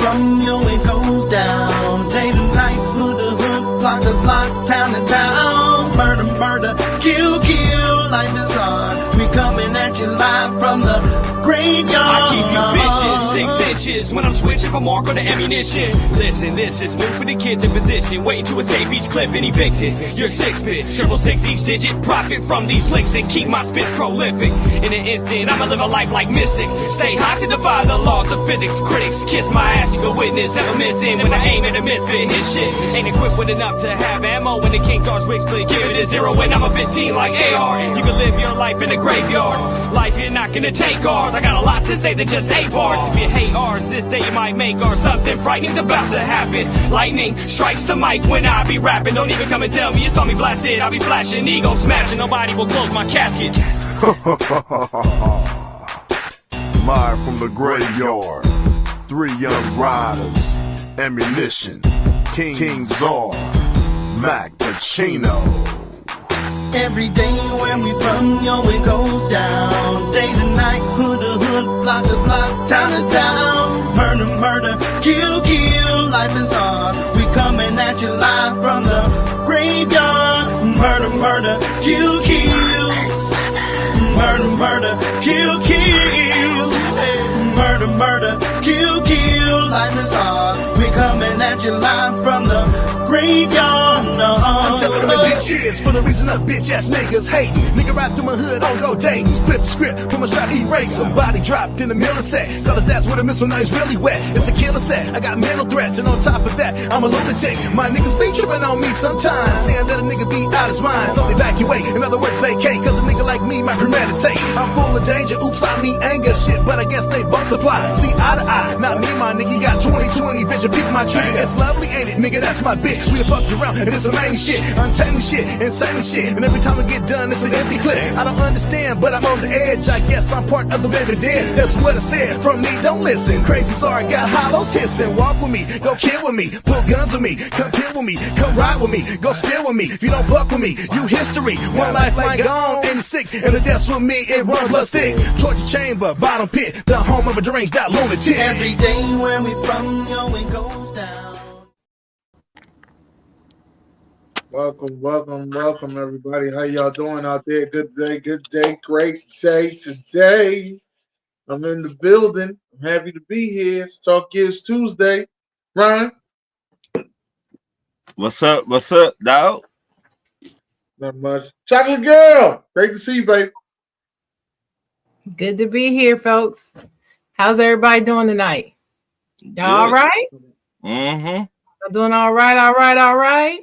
from, yo, it goes down. Day to night, hood to hood, block to block, town to town. Murder, murder, kill, kill, life is hard. We coming at you live from the graveyard. I keep you bitches 6 inches when I'm switching from mark on the ammunition. Listen, this is new for the kids in position, waiting to escape each clip and evicted. You're 6-bit, 666 each digit, profit from these licks and keep my spits prolific. In an instant, I'ma live a life like Mystic. Stay high to defy the laws of physics. Critics kiss my ass, you can witness ever missing when I aim at a misfit. His shit ain't equipped with enough to have ammo when the King Stars wig split. Give it a 0 and I'm a 15 like AR. You can live your life in the graveyard. Life, you're not gonna take ours. I got a lot to say than just 8 bars. If you hate ours, this day you might make or something frightening's about to happen. Lightning strikes the mic when I be rapping. Don't even come and tell me you saw me blasted. I'll be flashing, ego smashing. Nobody will close my casket. Live from the graveyard, 3 young riders, ammunition, King Czar, Mac Pacino. Every day where we from, yo, it goes down. Day to night, hood to hood, block to block, town to town. Murder, murder, kill, kill, life is hard. We coming at you live from the graveyard. Murder, murder, kill, kill. Murder, murder, kill, kill. Murder, murder, kill, kill, life is hard. We coming at you live from the graveyard. I'm telling them legit cheers for the reason us bitch ass niggas hating. Nigga right through my hood on go dating. Split the script from a shot erase. Somebody dropped in the middle of sex. Got his ass with a missile, now he's really wet. It's a killer set. I got mental threats, and on top of that, I'm a lunatic. My niggas be tripping on me sometimes, saying that a nigga be out his mind. So evacuate, in other words, vacate. Cause a nigga like me might premeditate. I'm full of danger, oops, I mean anger shit, but I guess they both apply. See eye to eye, not me, my nigga. You got 20/20 vision, peek my trigger. It's lovely, ain't it, nigga? That's my bitch. We done fucked around, and this some main shit, untamed shit, insane shit. And every time I get done, it's an empty clip. I don't understand, but I'm on the edge. I guess I'm part of the living dead. That's what I said. From me, don't listen. Crazy, sorry, got hollows hissing. Walk with me, go kill with me, pull guns with me, come kill with me, come ride with me, go steal with me. If you don't fuck with me, you history. One lifeline gone, and it's sick. And the death's with me, it run blood stick. Torture chamber, bottom pit, the home of a deranged out lunatic. Every day where we from, yo, it goes down. Welcome, everybody. How y'all doing out there? Good day, great day today. I'm in the building. I'm happy to be here. It's Talk Gives Tuesday. Ryan? What's up, dog? Not much. Chocolate Girl! Great to see you, babe. Good to be here, folks. How's everybody doing tonight? Y'all all right? Mm-hmm. Y'all doing all right?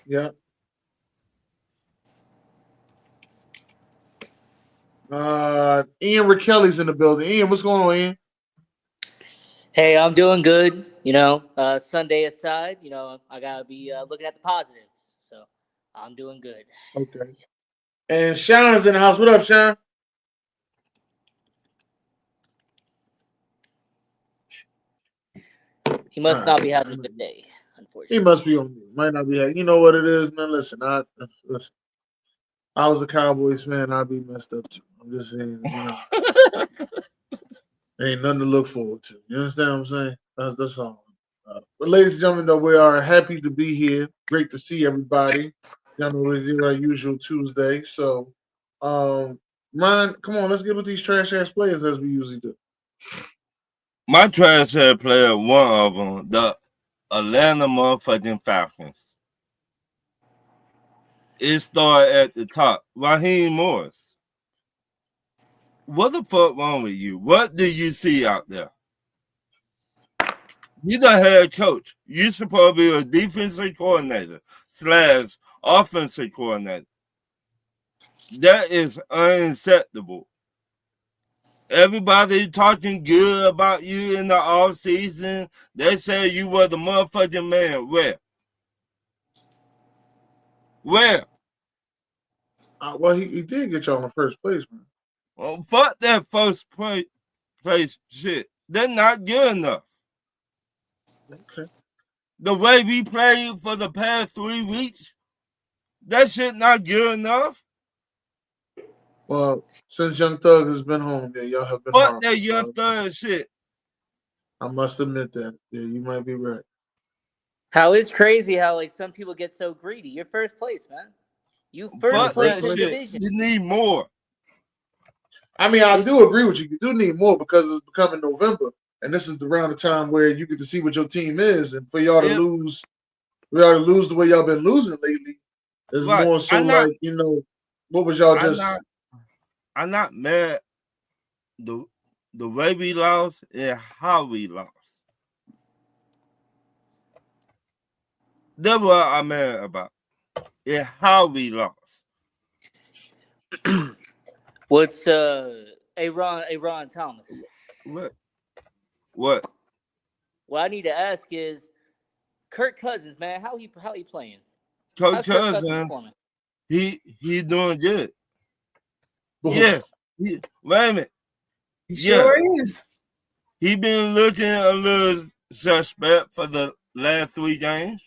Yeah. Ian Rakelly's in the building. Ian, what's going on, Ian? Hey, I'm doing good. Sunday aside, I gotta be looking at the positives. So I'm doing good. Okay. And Sean's in the house. What up, Sean? He must not be having a good day, unfortunately. He must be on me. Might not be. You know what it is, man. Listen, I was a Cowboys fan. I'd be messed up too. I'm just saying. Ain't nothing to look forward to. You understand what I'm saying? That's all. But ladies and gentlemen, though, we are happy to be here. Great to see everybody. Y'all know it's our usual Tuesday. So, Ryan, come on, let's get with these trash ass players as we usually do. My trash ass player, one of them, the Atlanta motherfucking Falcons. It started at the top. Raheem Morris. What the fuck wrong with you? What do you see out there? You the head coach. You supposed to be a defensive coordinator / offensive coordinator. That is unacceptable. Everybody talking good about you in the off season. They say you were the motherfucking man. Where? Well, he did get you on the first place, man. Well, fuck that first place shit. They're not good enough. Okay. The way we played for the past 3 weeks, that shit not good enough. Well, since Young Thug has been home, yeah, y'all have been. Fuck that Young Thug shit. I must admit that. Yeah, you might be right. How it's crazy how like some people get so greedy. You're first place, man. You first Fuck place that in the shit. division. You need more. I mean, I do agree with you. You do need more because it's becoming November, and this is around the time where you get to see what your team is, and for y'all to Yeah. lose, the way y'all been losing lately is Right. more so I'm not- like, you know, what was y'all I'm just? I'm not mad the way we lost and how we lost. That's what I'm mad about. And how we lost. What's Aaron Thomas? What? What I need to ask is Kirk Cousins, man, how he playing? Coach How's Kirk Cousins Cousins, performing? he doing good. Well, Yes. Wait a minute. He Yeah. sure is. He been looking a little suspect for the last 3 games.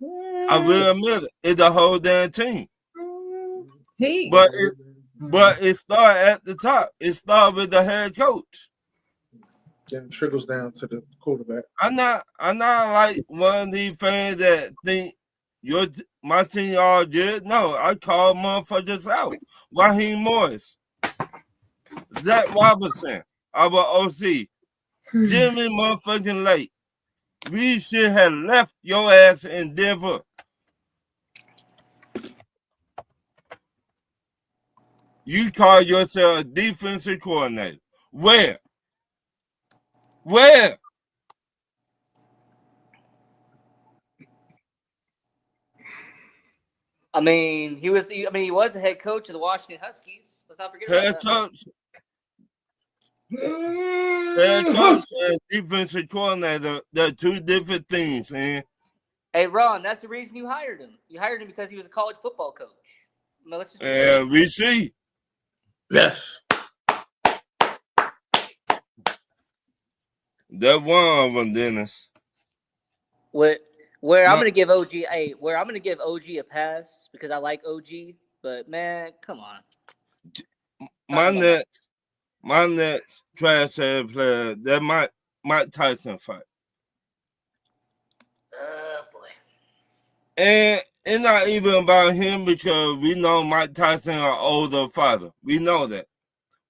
I will admit it. It's the whole damn team. He But it started at the top. It started with the head coach. then trickles down to the quarterback. I'm not like one of these fans that think my team all good. No, I call motherfuckers out. Raheem Morris, Zach Robinson, our OC, Jimmy motherfucking Lake. We should have left your ass in Denver. You call yourself a defensive coordinator. Where? I mean, he was the head coach of the Washington Huskies. Let's not forget Head about that. coach. Head coach and defensive coordinator, they're 2 different things, man. Hey, Ron, that's the reason you hired him. You hired him because he was a college football coach. I mean, let's just And we see. Yes. That one of them, Dennis. where No. I'm gonna give OG a pass because I like OG, but man, come on. My next trash head player, that Mike Tyson fight. Oh boy. And it's not even about him because we know Mike Tyson an older father. We know that.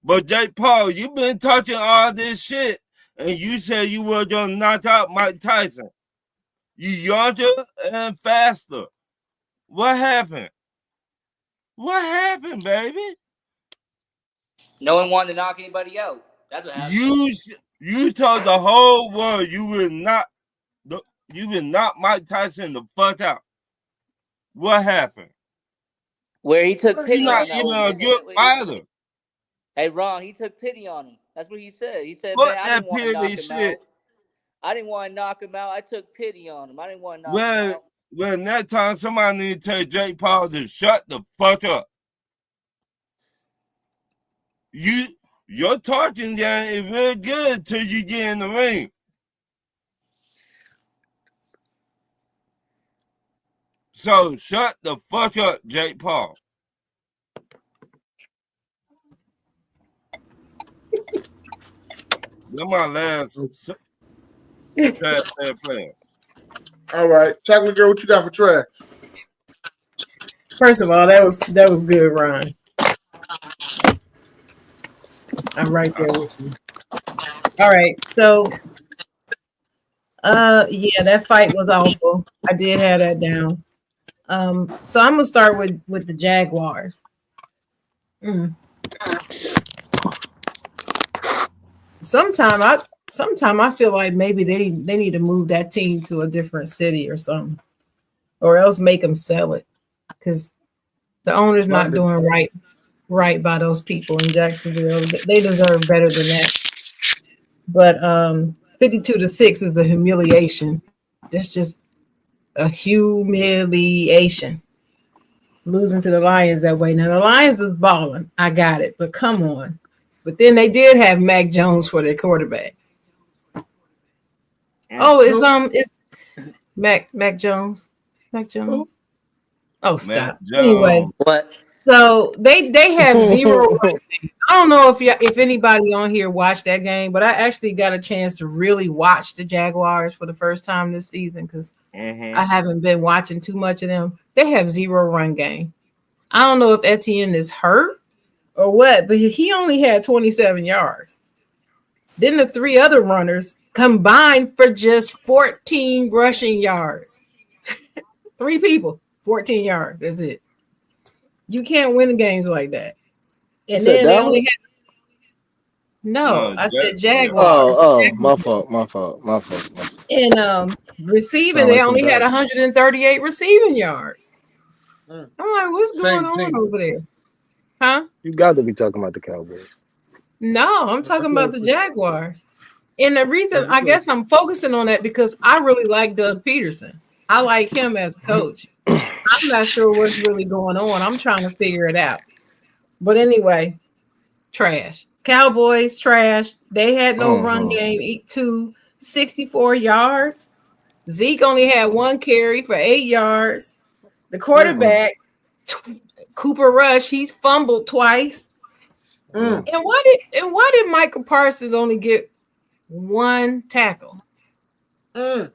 But Jake Paul, you've been talking all this shit, and you said you were gonna knock out Mike Tyson. You younger and faster. What happened? What happened, baby? No one wanted to knock anybody out. That's what happened. You told the whole world you would knock Mike Tyson the fuck out. What happened? Where he took pity You're not on that even old a man. good fighter. Hey, Ron, he took pity on him. That's what he said. He said, Fuck man, I that didn't want to knock pity him shit. out. I didn't want to knock him out. I took pity on him. I didn't want to knock him out. Well, that time somebody need to tell Jake Paul to shut the fuck up. Your talking game is real good till you get in the ring. So shut the fuck up, Jake Paul. That's my last trash player. All right, Chocolate Girl, what you got for trash? First of all, that was good, Ron. I'm right there with you. All right, so yeah, that fight was awful. I did have that down. So I'm gonna start with the Jaguars. Sometime I feel like maybe they need to move that team to a different city or something, or else make them sell it, because the owner's not doing right by those people in Jacksonville. They deserve better than that. But 52-6 is a humiliation. That's just a humiliation. Losing to the Lions that way. Now the Lions is balling. I got it, but come on. But then they did have Mac Jones for their quarterback. Oh, it's Mac Jones. Mac Jones. Oh, stop. Anyway, what? So they have zero. I don't know if anybody on here watched that game, but I actually got a chance to really watch the Jaguars for the first time this season because I haven't been watching too much of them. They have 0 run game. I don't know if Etienne is hurt or what, but he only had 27 yards. Then the 3 other runners combined for just 14 rushing yards. 3 people, 14 yards. That's it. You can't win games like that. And then they only had I said Jaguars. My fault. And receiving, they only had 138 receiving yards. I'm like, what's going on over there? Huh? You got to be talking about the Cowboys. No, I'm talking about the Jaguars. And the reason I guess I'm focusing on that because I really like Doug Peterson. I like him as a coach. I'm not sure what's really going on. I'm trying to figure it out. But anyway, trash. Cowboys, trash. They had no run game, 64 yards. Zeke only had 1 carry for 8 yards. The quarterback, Cooper Rush, he fumbled twice. And why did Michael Parsons only get 1 tackle? The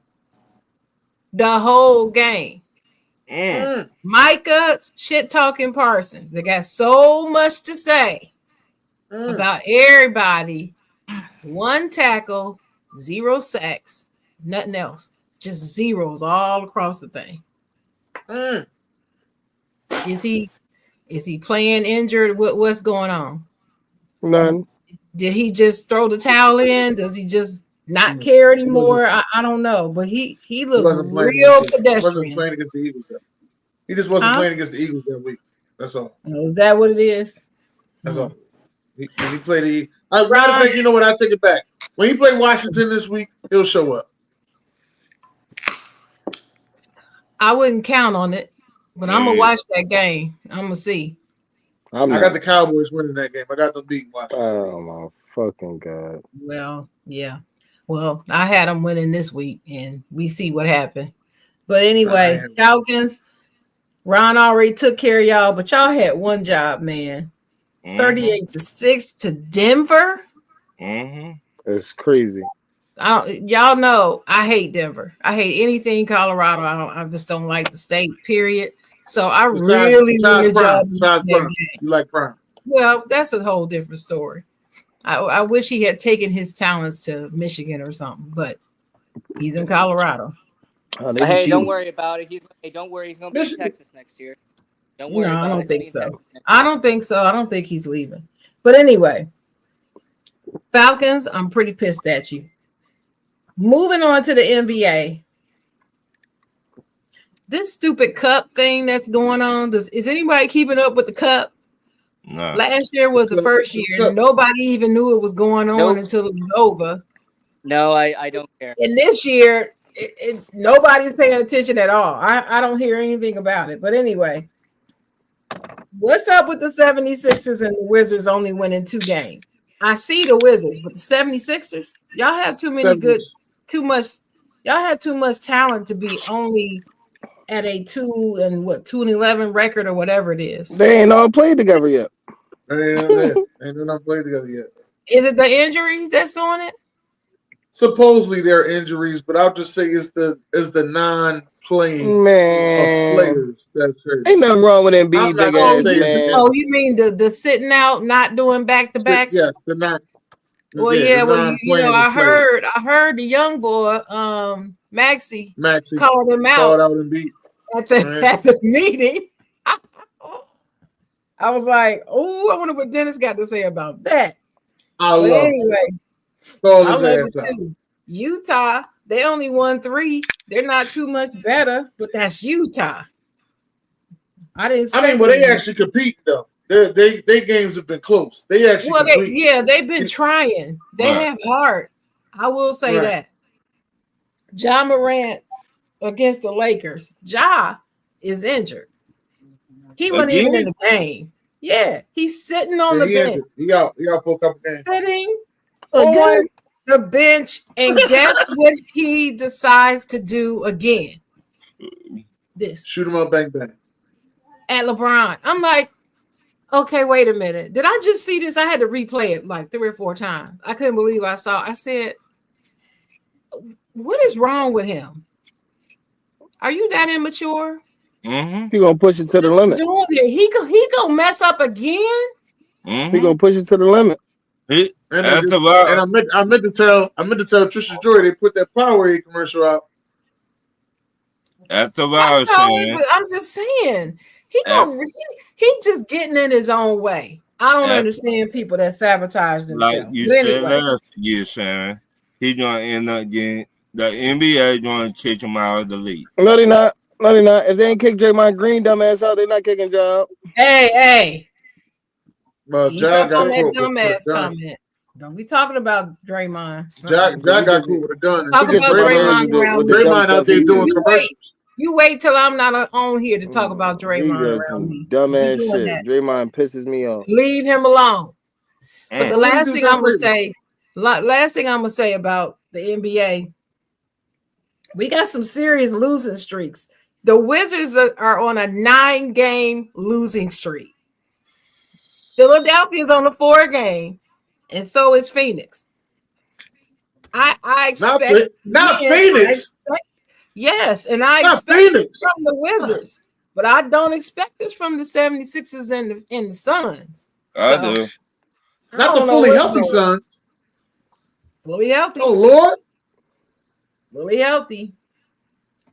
whole game. Micah shit talking Parsons. They got so much to say about everybody. 1 tackle, 0 sacks, nothing else. Just zeros all across the thing. Is he playing injured? What's going on? None. Did he just throw the towel in? Does he just not care anymore? I don't know, but he looked real pedestrian. Playing against the Eagles. He just wasn't playing against the Eagles that week. That's all. Is that what it is? That's all. He played the. Matter of fact, you know what? I take it back. When he played Washington this week, he'll show up. I wouldn't count on it, but I'm gonna watch that game. I'm gonna see. I got the Cowboys winning that game. I got them beating Washington. Oh my fucking God. Well, yeah. Well, I had them winning this week, and we see what happened. But anyway, Falcons. Ron already took care of y'all, but y'all had one job, man. 38-6 to Denver. It's crazy. Y'all know I hate Denver. I hate anything Colorado. I just don't like the state. Period. So I really need a job. You like Prime? Well, that's a whole different story. I wish he had taken his talents to Michigan or something, but he's in Colorado. Hey, don't worry about it. Don't worry. He's going to be in Texas next year. Don't worry. No, I don't think so. I don't think so. I don't think he's leaving. But anyway, Falcons, I'm pretty pissed at you. Moving on to the NBA. This stupid cup thing that's going on. Is anybody keeping up with the cup? No. Last year was the first year. Nobody even knew it was going on until it was over. No, I don't care. And this year, nobody's paying attention at all. I don't hear anything about it. But anyway, what's up with the 76ers and the Wizards only winning 2 games? I see the Wizards, but the 76ers, y'all have too much talent to be only at a 2-11 record or whatever it is. They ain't all played together yet. Ain't not played together yet. Is it the injuries that's on it? Supposedly there are injuries, but I'll just say it's the non-playing of players that's hurt. Ain't nothing wrong with Embiid, big ass man. Oh, you mean the sitting out, not doing back-to-backs? Yeah, the not. Well, I heard the young boy, Maxey called him out at the meeting. I was like, oh, I wonder what Dennis got to say about that. Anyway, Utah, they only won 3. They're not too much better, but that's Utah. They actually compete though. They games have been close. They actually they've been trying. They have heart. I will say that. Ja Morant against the Lakers. Ja is injured. He wasn't even in the game. Yeah, he's sitting on the bench. He out for a couple games. Sitting on the bench, and guess what he decides to do again? This. Shoot him up, bang bang. At LeBron. I'm like, Okay, wait a minute. Did I just see this? I had to replay it like 3 or 4 times. I couldn't believe I saw. I said, "What is wrong with him? Are you that immature?" Mm-hmm. He gonna push it to the limit. Doing it. He gonna mess up again. Mm-hmm. He gonna push it to the limit. And I meant to tell Trisha Joy they put that Powerade commercial out. That's what I was saying. But I'm just saying he just getting in his own way. I don't understand people that sabotage themselves. Like you said last year, Shannon, he's gonna end up getting the NBA going to kick him out of the league. No, they not. No, they not. If they ain't kick Draymond Green dumbass out, they not kicking Ja out. Hey. Well, He's up on that dumbass comment. Don't be talking about Draymond. Ja got cool with a gun. Talk about Draymond around me. Draymond out there doing commercials. You wait till I'm not on here to talk about Draymond around me. Dumbass shit. That. Draymond pisses me off. Leave him alone. But the last thing I'm gonna say about the NBA, we got some serious losing streaks. The Wizards are on a 9-game losing streak. Philadelphia's on a 4-game, and so is Phoenix. I expect not Phoenix. Yes, and I expect this from the Wizards, but I don't expect this from the 76ers and the Suns. I do. Not the fully healthy Suns. Fully healthy. Oh, Lord. Fully healthy.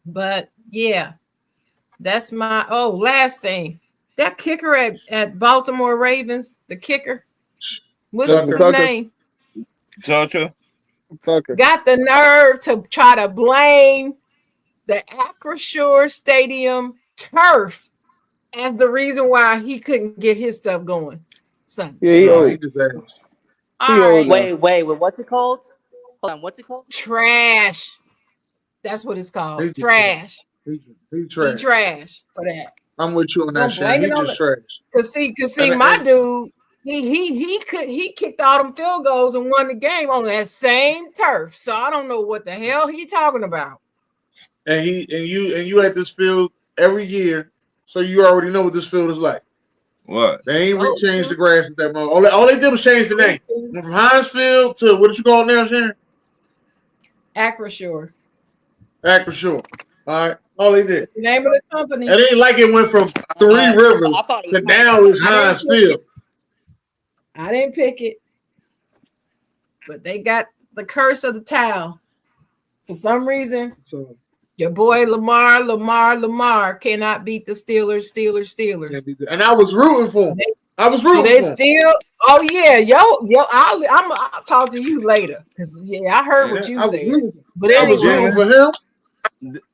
But, yeah, that's my last thing. That kicker at Baltimore Ravens, the kicker, what's his name? Tucker. Got the nerve to try to blame the Acrisure Stadium turf as the reason why he couldn't get his stuff going. Sunday. Yeah, he deserves. Wait, what's it called? Hold on, what's it called? Trash. That's what it's called. Trash. He trash for that. I'm with you on that shit. He just trash. Cause see, my dude, he kicked all them field goals and won the game on that same turf. So I don't know what the hell he talking about. And you at this field every year, so you already know what this field is like. What? They ain't changed the grass with that moment. All they did was change the name. Went from Heinz Field to what did you call it now, Sharon? Acrisure. All right. All they did. The name of the company. It ain't like it went from Three Rivers to now it's Heinz Field. I didn't pick it, but they got the curse of the towel. For some reason, your boy Lamar cannot beat the Steelers. And I was rooting for him. They still. Oh yeah, I'll talk to you later because I heard what you said. But anyway, I was rooting for him.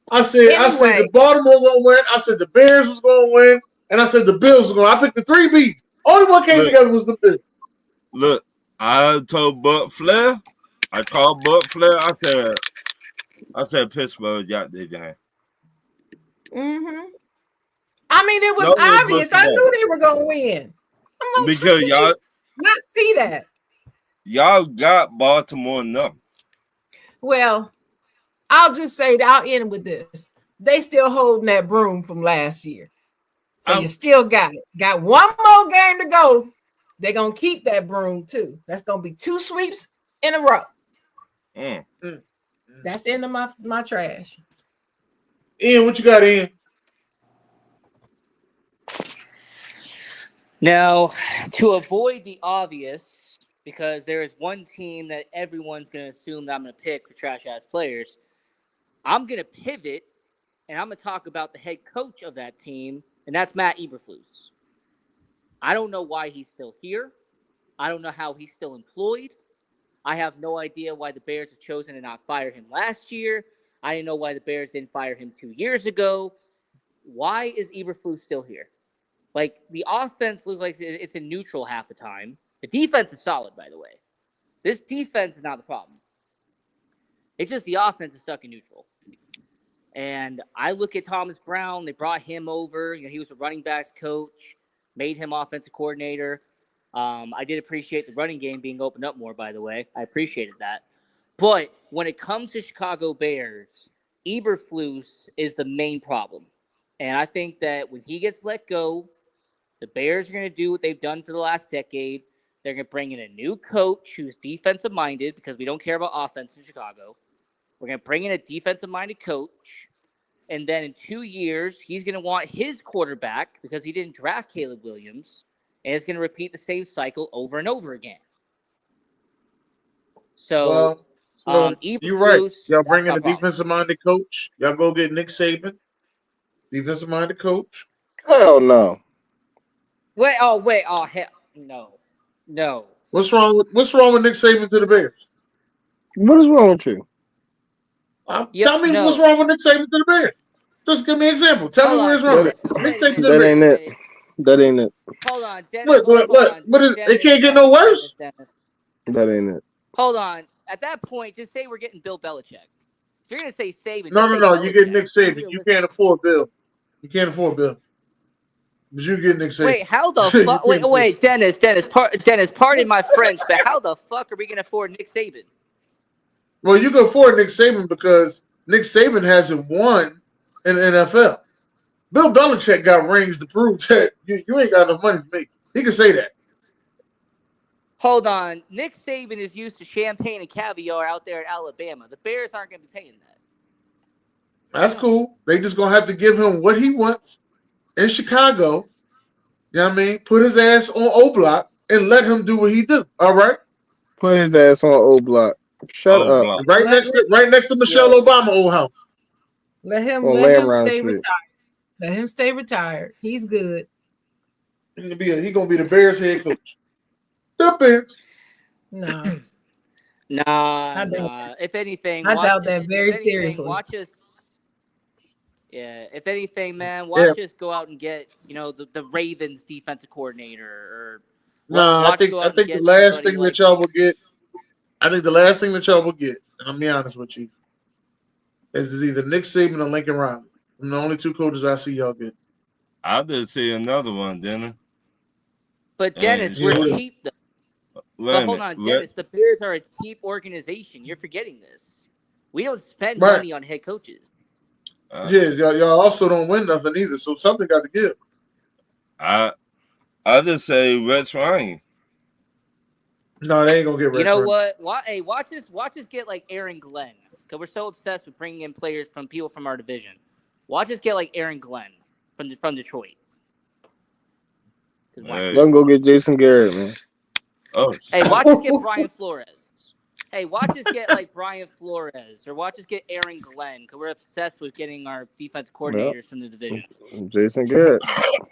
I said the Baltimore gonna win. I said the Bears was gonna win, and I said the Bills was gonna. I picked the 3 Bs. Only one came together was the Bills. Look, I told Buck Flair. I called Buck Flair. I said Pittsburgh got this game. Mm-hmm. I mean, it was obvious. I knew they were gonna win. Because y'all not see that. Y'all got Baltimore number. Well, I'll just say I'll end with this. They still holding that broom from last year. So you still got it. Got one more game to go. They're gonna keep that broom too. That's gonna be 2 sweeps in a row. That's the end of my trash. Ian, what you got, Ian? Now, to avoid the obvious, because there is one team that everyone's going to assume that I'm going to pick for trash-ass players, I'm going to pivot, and I'm going to talk about the head coach of that team, and that's Matt Eberflus. I don't know why he's still here. I don't know how he's still employed. I have no idea why the Bears have chosen to not fire him last year. I didn't know why the Bears didn't fire him 2 years ago. Why is Eberflus still here? Like, the offense looks like it's in neutral half the time. The defense is solid, by the way. This defense is not the problem. It's just the offense is stuck in neutral. And I look at Thomas Brown. They brought him over. He was a running backs coach, made him offensive coordinator. I did appreciate the running game being opened up more, by the way. I appreciated that. But when it comes to Chicago Bears, Eberflus is the main problem. And I think that when he gets let go, The Bears are going to do what they've done for the last decade. They're going to bring in a new coach who's defensive-minded because we don't care about offense in Chicago. We're going to bring in a defensive-minded coach. And then in 2 years, he's going to want his quarterback because he didn't draft Caleb Williams. And it's going to repeat the same cycle over and over again. So, you're right. Y'all bring in a defensive-minded coach. Y'all go get Nick Saban, defensive-minded coach. Hell no. Wait, hell no. What's wrong with Nick Saban to the Bears? What is wrong with you? Tell me what's wrong with Nick Saban to the Bears. Just give me an example. Tell me where it's wrong. That ain't it. That ain't it. Hold on, Dennis. What? It can't get no worse. Dennis. That ain't it. Hold on. At that point, just say we're getting Bill Belichick. If you're gonna say Saban, no. You get Nick Saban. You can't afford Bill. You can't afford Bill. But you get Nick Saban. Wait, how the fuck? Wait, Dennis. Pardon my French, but how the fuck are we gonna afford Nick Saban? Well, you can afford Nick Saban because Nick Saban hasn't won in the NFL. Bill Belichick got rings to prove that you ain't got enough money for me. He can say that. Hold on. Nick Saban is used to champagne and caviar out there at Alabama. The Bears aren't going to be paying that. That's cool. They just going to have to give him what he wants in Chicago. You know what I mean? Put his ass on O-Block and let him do what he do. All right? Put his ass on O-Block. Shut up. Right next to Michelle Obama old house. Let him stay retired. Let him stay retired. He's good. He's gonna be the Bears head coach. The Bears. No. Nah. If anything, I doubt that very seriously. Watch us. Yeah. If anything, man, watch us go out and get the Ravens defensive coordinator. I think the last thing that y'all will get. I think the last thing that y'all will get, and I'm be honest with you, is either Nick Saban or Lincoln Riley. I'm the only two coaches I see y'all get. I did see another one, Dennis. But Dennis, we're cheap though. But hold on, Dennis. The Bears are a cheap organization. You're forgetting this. We don't spend money on head coaches. Y'all also don't win nothing either. So something got to give. I just say Rex Ryan. No, they ain't gonna get Rex. You know what? Watch us get like Aaron Glenn because we're so obsessed with bringing in players from people from our division. Watch us get like Aaron Glenn from Detroit. Let him go get Jason Garrett, man. Oh. Hey, watch us get Brian Flores. Hey, watch us get like Brian Flores, or watch us get Aaron Glenn, because we're obsessed with getting our defensive coordinators from the division. Jason Garrett. I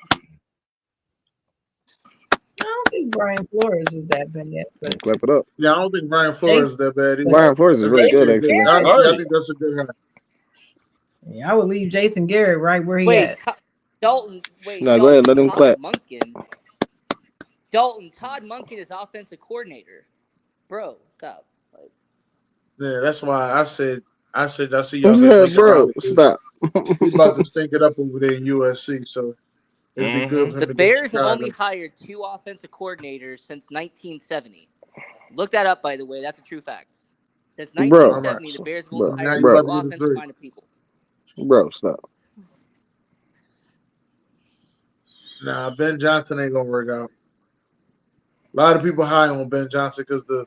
don't think Brian Flores is that bad. But... Clap it up. Yeah, I don't think Brian Flores is that bad either. Brian Flores is really good, actually. I think that's a good one. Yeah, I would leave Jason Garrett right where he at. Dalton, go ahead, let him clap. Todd Monken is offensive coordinator. Bro, stop. Yeah, that's why I said I see y'all. Bro, stop. He's about to stink it up over there in USC, so it'd be good for him. The Bears have only hired 2 offensive coordinators since 1970. Look that up, by the way. That's a true fact. Since 1970, the Bears have only hired 2 offensive-minded people. Bro, stop. Nah, Ben Johnson ain't gonna work out. A lot of people high on Ben Johnson because the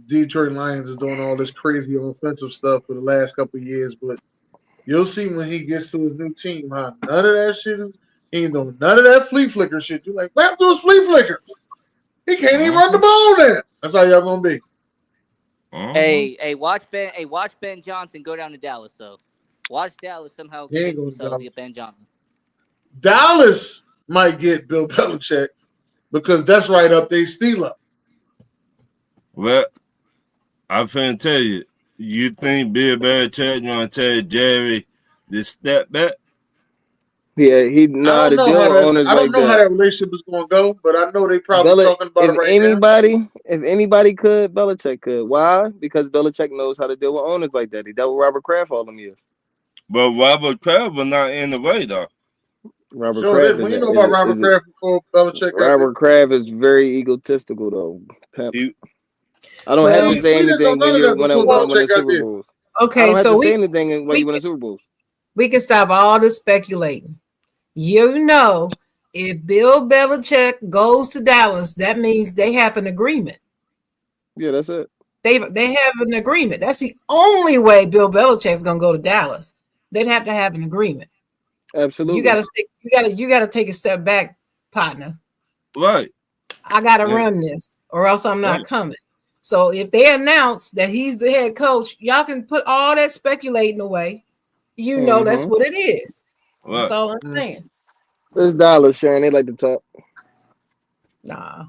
Detroit Lions is doing all this crazy offensive stuff for the last couple of years, but you'll see when he gets to his new team, huh? None of that shit he ain't doing none of that flea flicker shit. You're like, what happened to his flea flicker? He can't even run the ball there. That's how y'all gonna be. Hey, watch Ben Johnson go down to Dallas though. Watch Dallas somehow convince themselves to get Ben Johnson. Dallas might get Bill Belichick because that's right up their steal up. Well, I'm finna tell you, you think Bill Belichick gonna tell Jerry to step back? Yeah, he know how to deal with owners like that. I don't know how that relationship is gonna go, but I know they probably talking about it right now. If anybody could, Belichick could. Why? Because Belichick knows how to deal with owners like that. He dealt with Robert Kraft all them years. But Robert Kraft was not in the way though. Robert Kraft is very egotistical though. I don't have to say anything when I win the Super Bowls. Okay, so say anything when you win the Super Bowls. We can stop all the speculating. You know If Bill Belichick goes to Dallas, that means they have an agreement. Yeah, that's it. They have an agreement. That's the only way Bill Belichick's gonna go to Dallas. They'd have to have an agreement. Absolutely. You gotta take a step back, partner. Right. I gotta run this, or else I'm not coming. So if they announce that he's the head coach, y'all can put all that speculating away. You know that's what it is. Right. That's all I'm saying. It's Dallas, Sharon. They like to talk. Nah.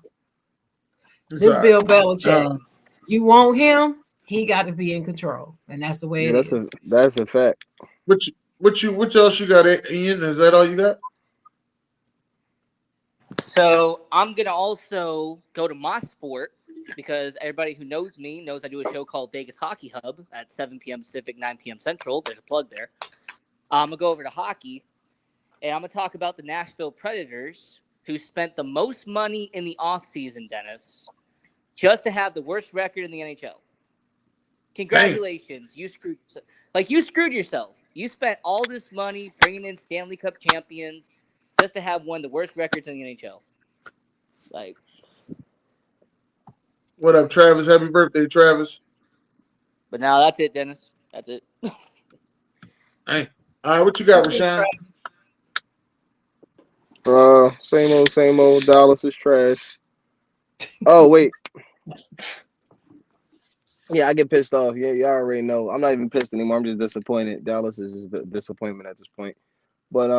This Bill Belichick. You want him, he got to be in control. And that's the way it is. That's a fact. What else you got, Ian? Is that all you got? So I'm gonna also go to my sport because everybody who knows me knows I do a show called Vegas Hockey Hub at 7 p.m. Pacific, 9 p.m. Central. There's a plug there. I'm gonna go over to hockey, and I'm gonna talk about the Nashville Predators, who spent the most money in the offseason, Dennis, just to have the worst record in the NHL. Congratulations, you screwed yourself. You spent all this money bringing in Stanley Cup champions just to have one of the worst records in the NHL. Like, what up, Travis? Happy birthday, Travis. But now that's it, Dennis. That's it. Hey. All right, what you got, Rashawn? Same old. Dallas is trash. Oh, wait. Yeah, I get pissed off. Yeah, y'all already know. I'm not even pissed anymore. I'm just disappointed. Dallas is just a disappointment at this point. But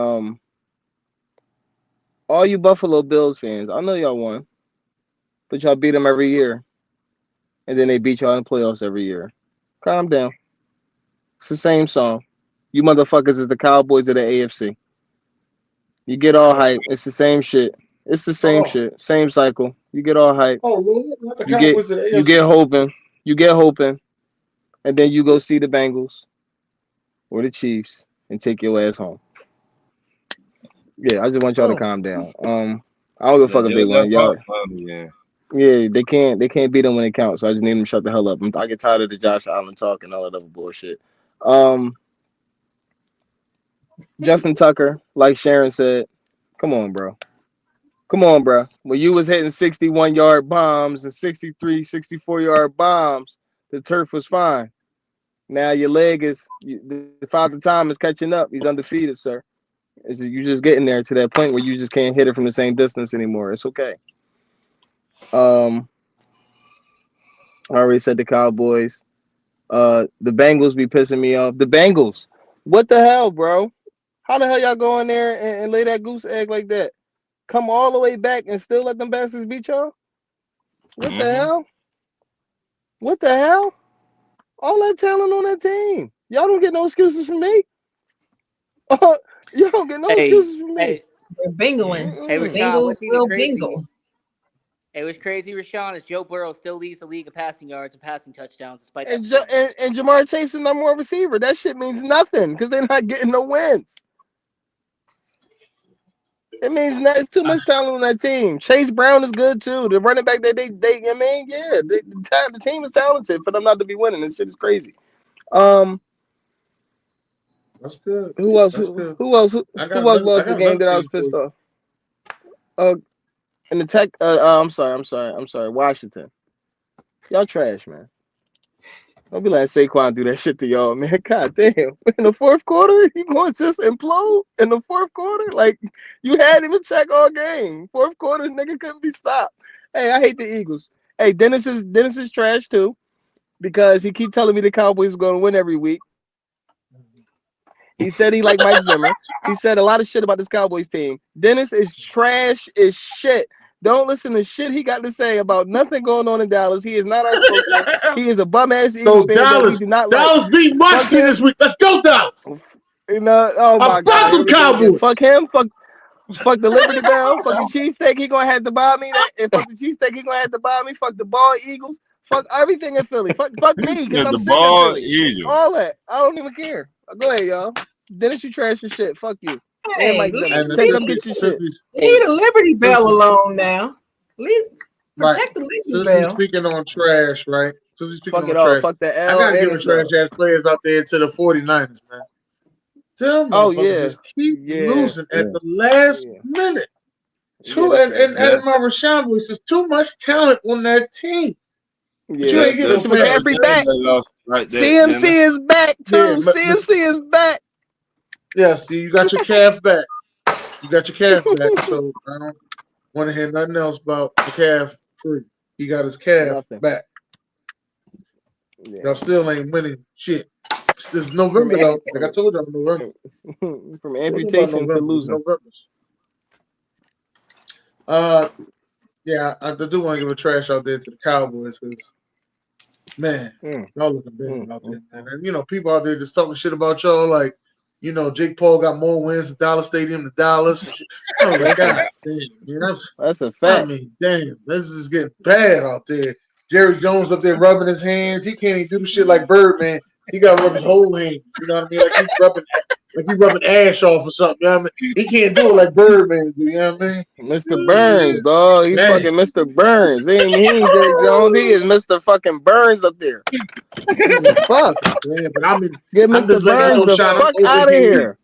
all you Buffalo Bills fans, I know y'all won, but y'all beat them every year, and then they beat y'all in the playoffs every year. Calm down. It's the same song. You motherfuckers is the Cowboys of the AFC. You get all hype. It's the same shit. It's the same shit. Same cycle. You get all hype. Oh, really? Not the Cowboys of the AFC. You get hoping. And then you go see the Bengals or the Chiefs and take your ass home. Yeah, I just want y'all to calm down. I don't give a fuck if they win. Y'all. Yeah, they can't beat them when it counts. So I just need them to shut the hell up. I get tired of the Josh Allen talk and all that other bullshit. Justin Tucker, like Sharon said, come on, bro. When you was hitting 61-yard bombs and 63, 64-yard bombs, the turf was fine. Now your leg is, the Father Time is catching up. He's undefeated, sir. You're just getting there to that point where you just can't hit it from the same distance anymore. It's okay. I already said the Cowboys. The Bengals be pissing me off. The Bengals. What the hell, bro? How the hell y'all go in there and lay that goose egg like that? Come all the way back and still let them bastards beat y'all? What the hell? What the hell? All that talent on that team. Y'all don't get no excuses from me. You don't get no excuses from me. They're bingling. Bengals will bingle. It was crazy, Rashawn, as Joe Burrow still leads the league of passing yards and passing touchdowns despite and Jamar Chase is number one receiver. That shit means nothing because they're not getting no wins. It means it's too much talent on that team. Chase Brown is good too. The running back the team is talented for them not to be winning. This shit is crazy. That's good. Who else? Who else lost the game that I was pissed off? And the Tech. I'm sorry. Washington. Y'all trash, man. Don't be letting Saquon do that shit to y'all, man. God damn. In the fourth quarter, you going to just implode in the fourth quarter? Like, you had him in check all game. Fourth quarter, nigga couldn't be stopped. Hey, I hate the Eagles. Hey, Dennis is trash too because he keep telling me the Cowboys are going to win every week. He said he liked Mike Zimmer. He said a lot of shit about this Cowboys team. Dennis is trash as shit. Don't listen to shit he got to say about nothing going on in Dallas. He is not our spokesman. He is a bum-ass Eagles fan that we do not like. Dallas beat Washington this week. Let's go, Dallas. You know, oh my God. Fuck Cowboys. Fuck him. Fuck the Liberty Bell. Fuck the cheesesteak. He going to have to buy me. Fuck the cheesesteak. He going to have to buy me. Fuck the ball Eagles. Fuck everything in Philly. Fuck me because I'm sick of Philly. All that. I don't even care. Go ahead, y'all. Dennis, you trash your shit. Fuck you. Hey, take up, get your shit. Leave the Liberty Bell alone now. Protect the Liberty Bell. Speaking on trash, right? Fuck it all. Fuck the L. I gotta give trash ass players out there to the 49ers, man. Tell me, just keep losing at the last minute. And Adama Rashawn was just too much talent on that team. Yeah, you ain't getting but every back. CMC is back too. Yeah, CMC is back. Yeah, see, you got your calf back. You got your calf back. So I don't want to hear nothing else about the calf free. He got his calf back. Y'all still ain't winning shit. It's November though. Like I told y'all, November. From amputation to losing. Yeah, I do want to give a trash out there to the Cowboys because, man, y'all looking bad out there, man. And you know, people out there just talking shit about y'all, like, you know, Jake Paul got more wins at Dollar Stadium than Dallas. Oh my God, damn, man, that's a fact. I mean, damn, this is getting bad out there. Jerry Jones up there rubbing his hands. He can't even do the shit like Birdman. He got to rub his whole hand. You know what I mean? Like he's rubbing ash off or something. You know what I mean? He can't do it like Birdman do. You know what I mean? Mr. Burns, dog. He fucking Mr. Burns. He ain't Jerry Jones. He is Mr. fucking Burns up there. Fuck. Yeah, but I mean, get Mr. Burns the fuck out of here.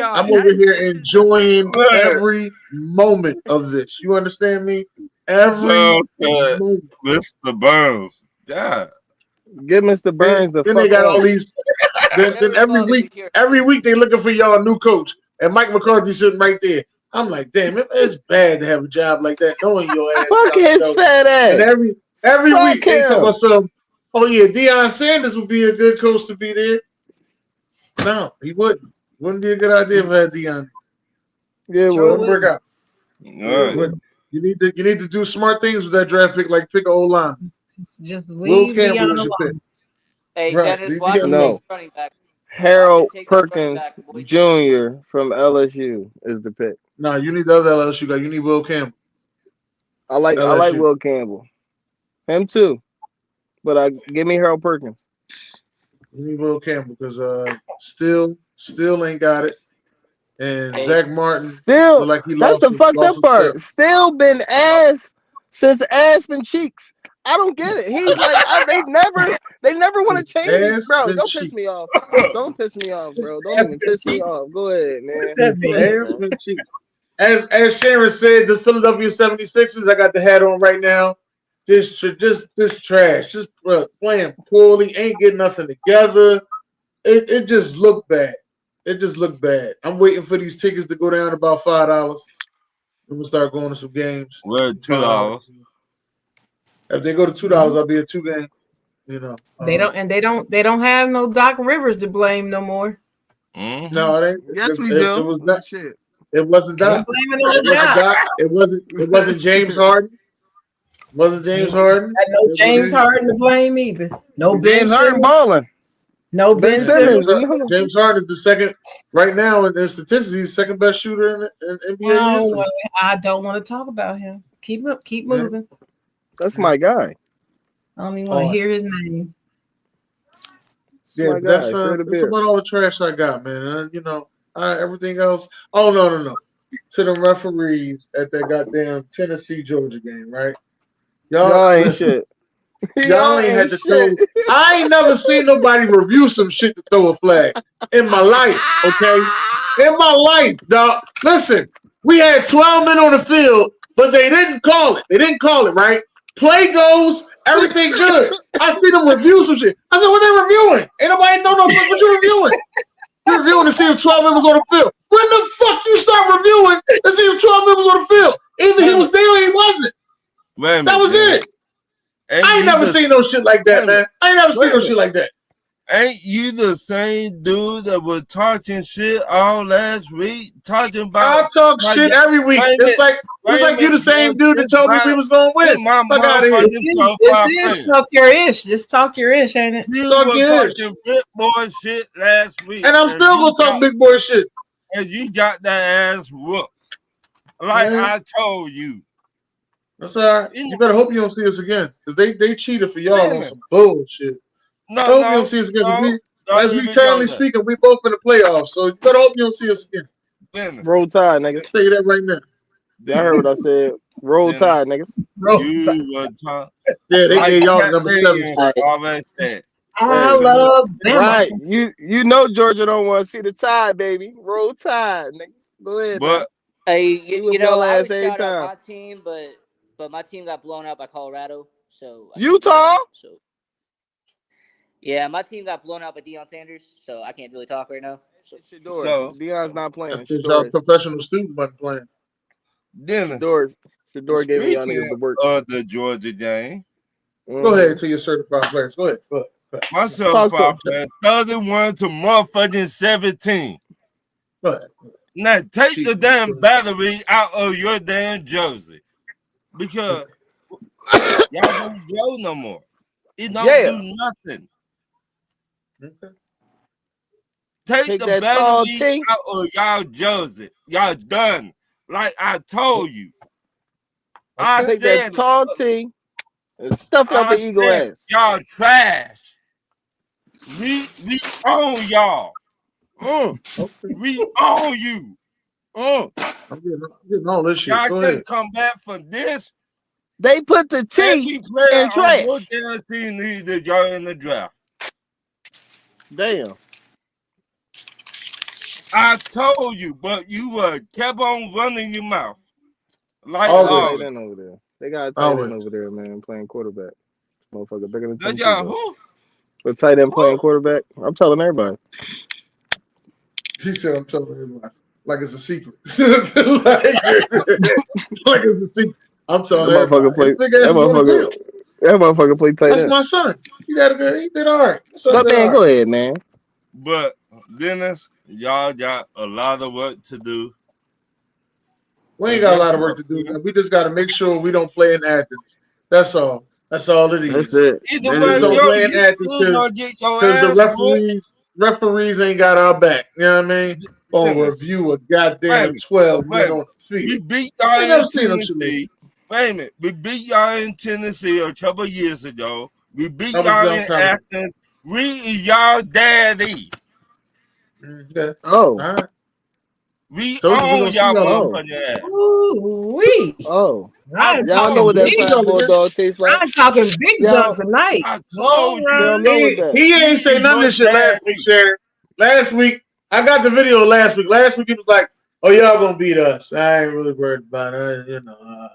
I'm over here enjoying every moment of this. You understand me? Every moment. Mr. Burns. Yeah. Get Mr. Burns the fuck out. Then they got all these. Then every week they looking for y'all a new coach, and Mike McCarthy sitting right there. I'm like, damn, it's bad to have a job like that, knowing your ass. Fuck his fat ass. And every week they tell us, oh yeah, Deion Sanders would be a good coach to be there. No, he wouldn't. Wouldn't be a good idea if I had Deion. Yeah, it wouldn't work out. Right. You need to do smart things with that draft pick, like pick an old line. Just leave Deion alone. Hey, right. Dennis, watch running back. Harold Perkins Jr. from LSU is the pick. No, you need the other LSU guy. You need Will Campbell. I like Will Campbell. Him too. But give me Harold Perkins. You need Will Campbell because still ain't got it. And Zach Martin still like he that's the fucked up part. Still been ass since ass been cheeks. I don't get it. He's like they never want to change this, bro. Don't piss me off. Don't piss me off, bro. Don't even piss me off. Go ahead, man. As Sharon said, the Philadelphia 76ers, I got the hat on right now. Just trash. Just playing poorly. Ain't getting nothing together. It just looked bad. It just looked bad. I'm waiting for these tickets to go down about $5. And we'll start going to some games. We're $2. If they go to $2, I'll be a 2-game. You know. They don't have no Doc Rivers to blame no more. Mm-hmm. No, it ain't. Yes, we do. It was not shit. It wasn't Doc. It wasn't James Harden. Wasn't James Harden? No James Harden to blame either. No Ben James Harden balling. No Ben Simmons. James Harden is the second right now in statistics. He's the second best shooter in NBA. I don't want to talk about him. Keep moving. That's my guy. I don't even want to hear his name. Yeah, that's about all the trash I got, man. You know, everything else. Oh no. To the referees at that goddamn Tennessee Georgia game, right? Y'all ain't shit. Y'all ain't had to throw. I ain't never seen nobody review some shit to throw a flag in my life. Okay, in my life, dog. Listen, we had 12 men on the field, but they didn't call it. They didn't call it right. Play goes, everything good. I see them review some shit. I said, what they reviewing? Ain't nobody know no fuck what you reviewing. You're reviewing to see if 12 men was on the field. When the fuck you start reviewing to see if 12 men was on the field? Either he was there or he wasn't. That was it. I ain't never seen no shit like that, man. I ain't never seen no shit like that. Ain't you the same dude that was talking shit all last week? Talking about I talk shit every week. It's like you the same dude that told me we was gonna win. Fuck out of here. This is talk your ish. Just talk your ish, ain't it? You were talking big boy shit last week. And I'm still gonna talk big boy shit. And you got that ass whooped. Like I told you. That's all right. You better hope you don't see us again. Because they cheated for y'all on some bullshit. No, I hope you don't see us again. As we currently speaking, we both in the playoffs. So you better hope you don't see us again. Roll Tide, nigga. I'll tell you that right now. Y'all heard what I said. Roll Tide, nigga. Roll Tide. Yeah, they gave y'all number 7. I love them. Right. You know Georgia don't want to see the Tide, baby. Roll Tide, nigga. Go ahead. But Hey, We whip you know, y'all I ass would every shout out time. my team, but my team got blown out by Colorado, so I can't do Utah? that. So yeah, my team got blown out by Deion Sanders, so I can't really talk right now. So Shador. So Deion's not playing. That's because y'all Shador is. professional student wasn't playing. Dennis, Shador giving y'all niggas speaking the work. of the Georgia game, Go ahead to your certified players. Go ahead. Go ahead. my Talk certified to player 31 to motherfucking 17. Go ahead. Now take Cheat. the damn battery out of your damn jersey because y'all don't blow no more. It don't Yeah. do nothing. Okay. Take the that tall battery T. out of y'all jersey. Y'all done. Like I told you. I Take said that it. tall T and stuff out I the eagle said ass. y'all trash. We own y'all. Mm, Okay. We own you. mm. I'm getting all this shit. Y'all Go can't ahead. come back from this. They put the T Every player in on trash. your damn team needed y'all in the draft. Damn. I told you, but you kept on running your mouth. Like They got a Always. tight end over there. They got a tight Always. end over there, man, playing quarterback. Motherfucker bigger than That Tim y'all Tebow. who? The tight end playing Who? quarterback. I'm telling everybody. He said, I'm telling everybody. Like it's a secret. like it's a secret. I'm That telling motherfucker everybody. play. This big ass That is on the field. motherfucker play tight That's end. my son. He did all right. My son But did all man, right. go ahead, man. But Dennis, y'all got a lot of work to do. We ain't And got a guess lot of work what, to do. man? Man. We just got to make sure we don't play in Athens. That's all. That's all it That's is. it. Either That way, Just is don't it. play in you Athens still gonna get your because the ass whooped. referees ain't got our back. You know what I mean? On Dennis, review a wait a goddamn minute, 12 wait a men on minute. the field. We beat I y'all ain't in never seen no shit like Tennessee. Wait a minute. We beat y'all in Tennessee a couple years ago. We beat that. That was a y'all long in time ago. Athens. We is y'all daddy. Okay. Oh. All right. We Told you we own gonna see y'all y'all again. motherfucking ass. Ooh wee! Oh. I I'm Y'all know talking what told that you. big. fried bulldog tastes like? I'm talking big junk Y'all tonight. I All told y'all you. right. know what that. He ain't say He none of your this shit last week, daddy. Sharon. Last week, I got the video last week. Last week he was like, "Oh, y'all gonna beat us." I ain't really worried about it, you know.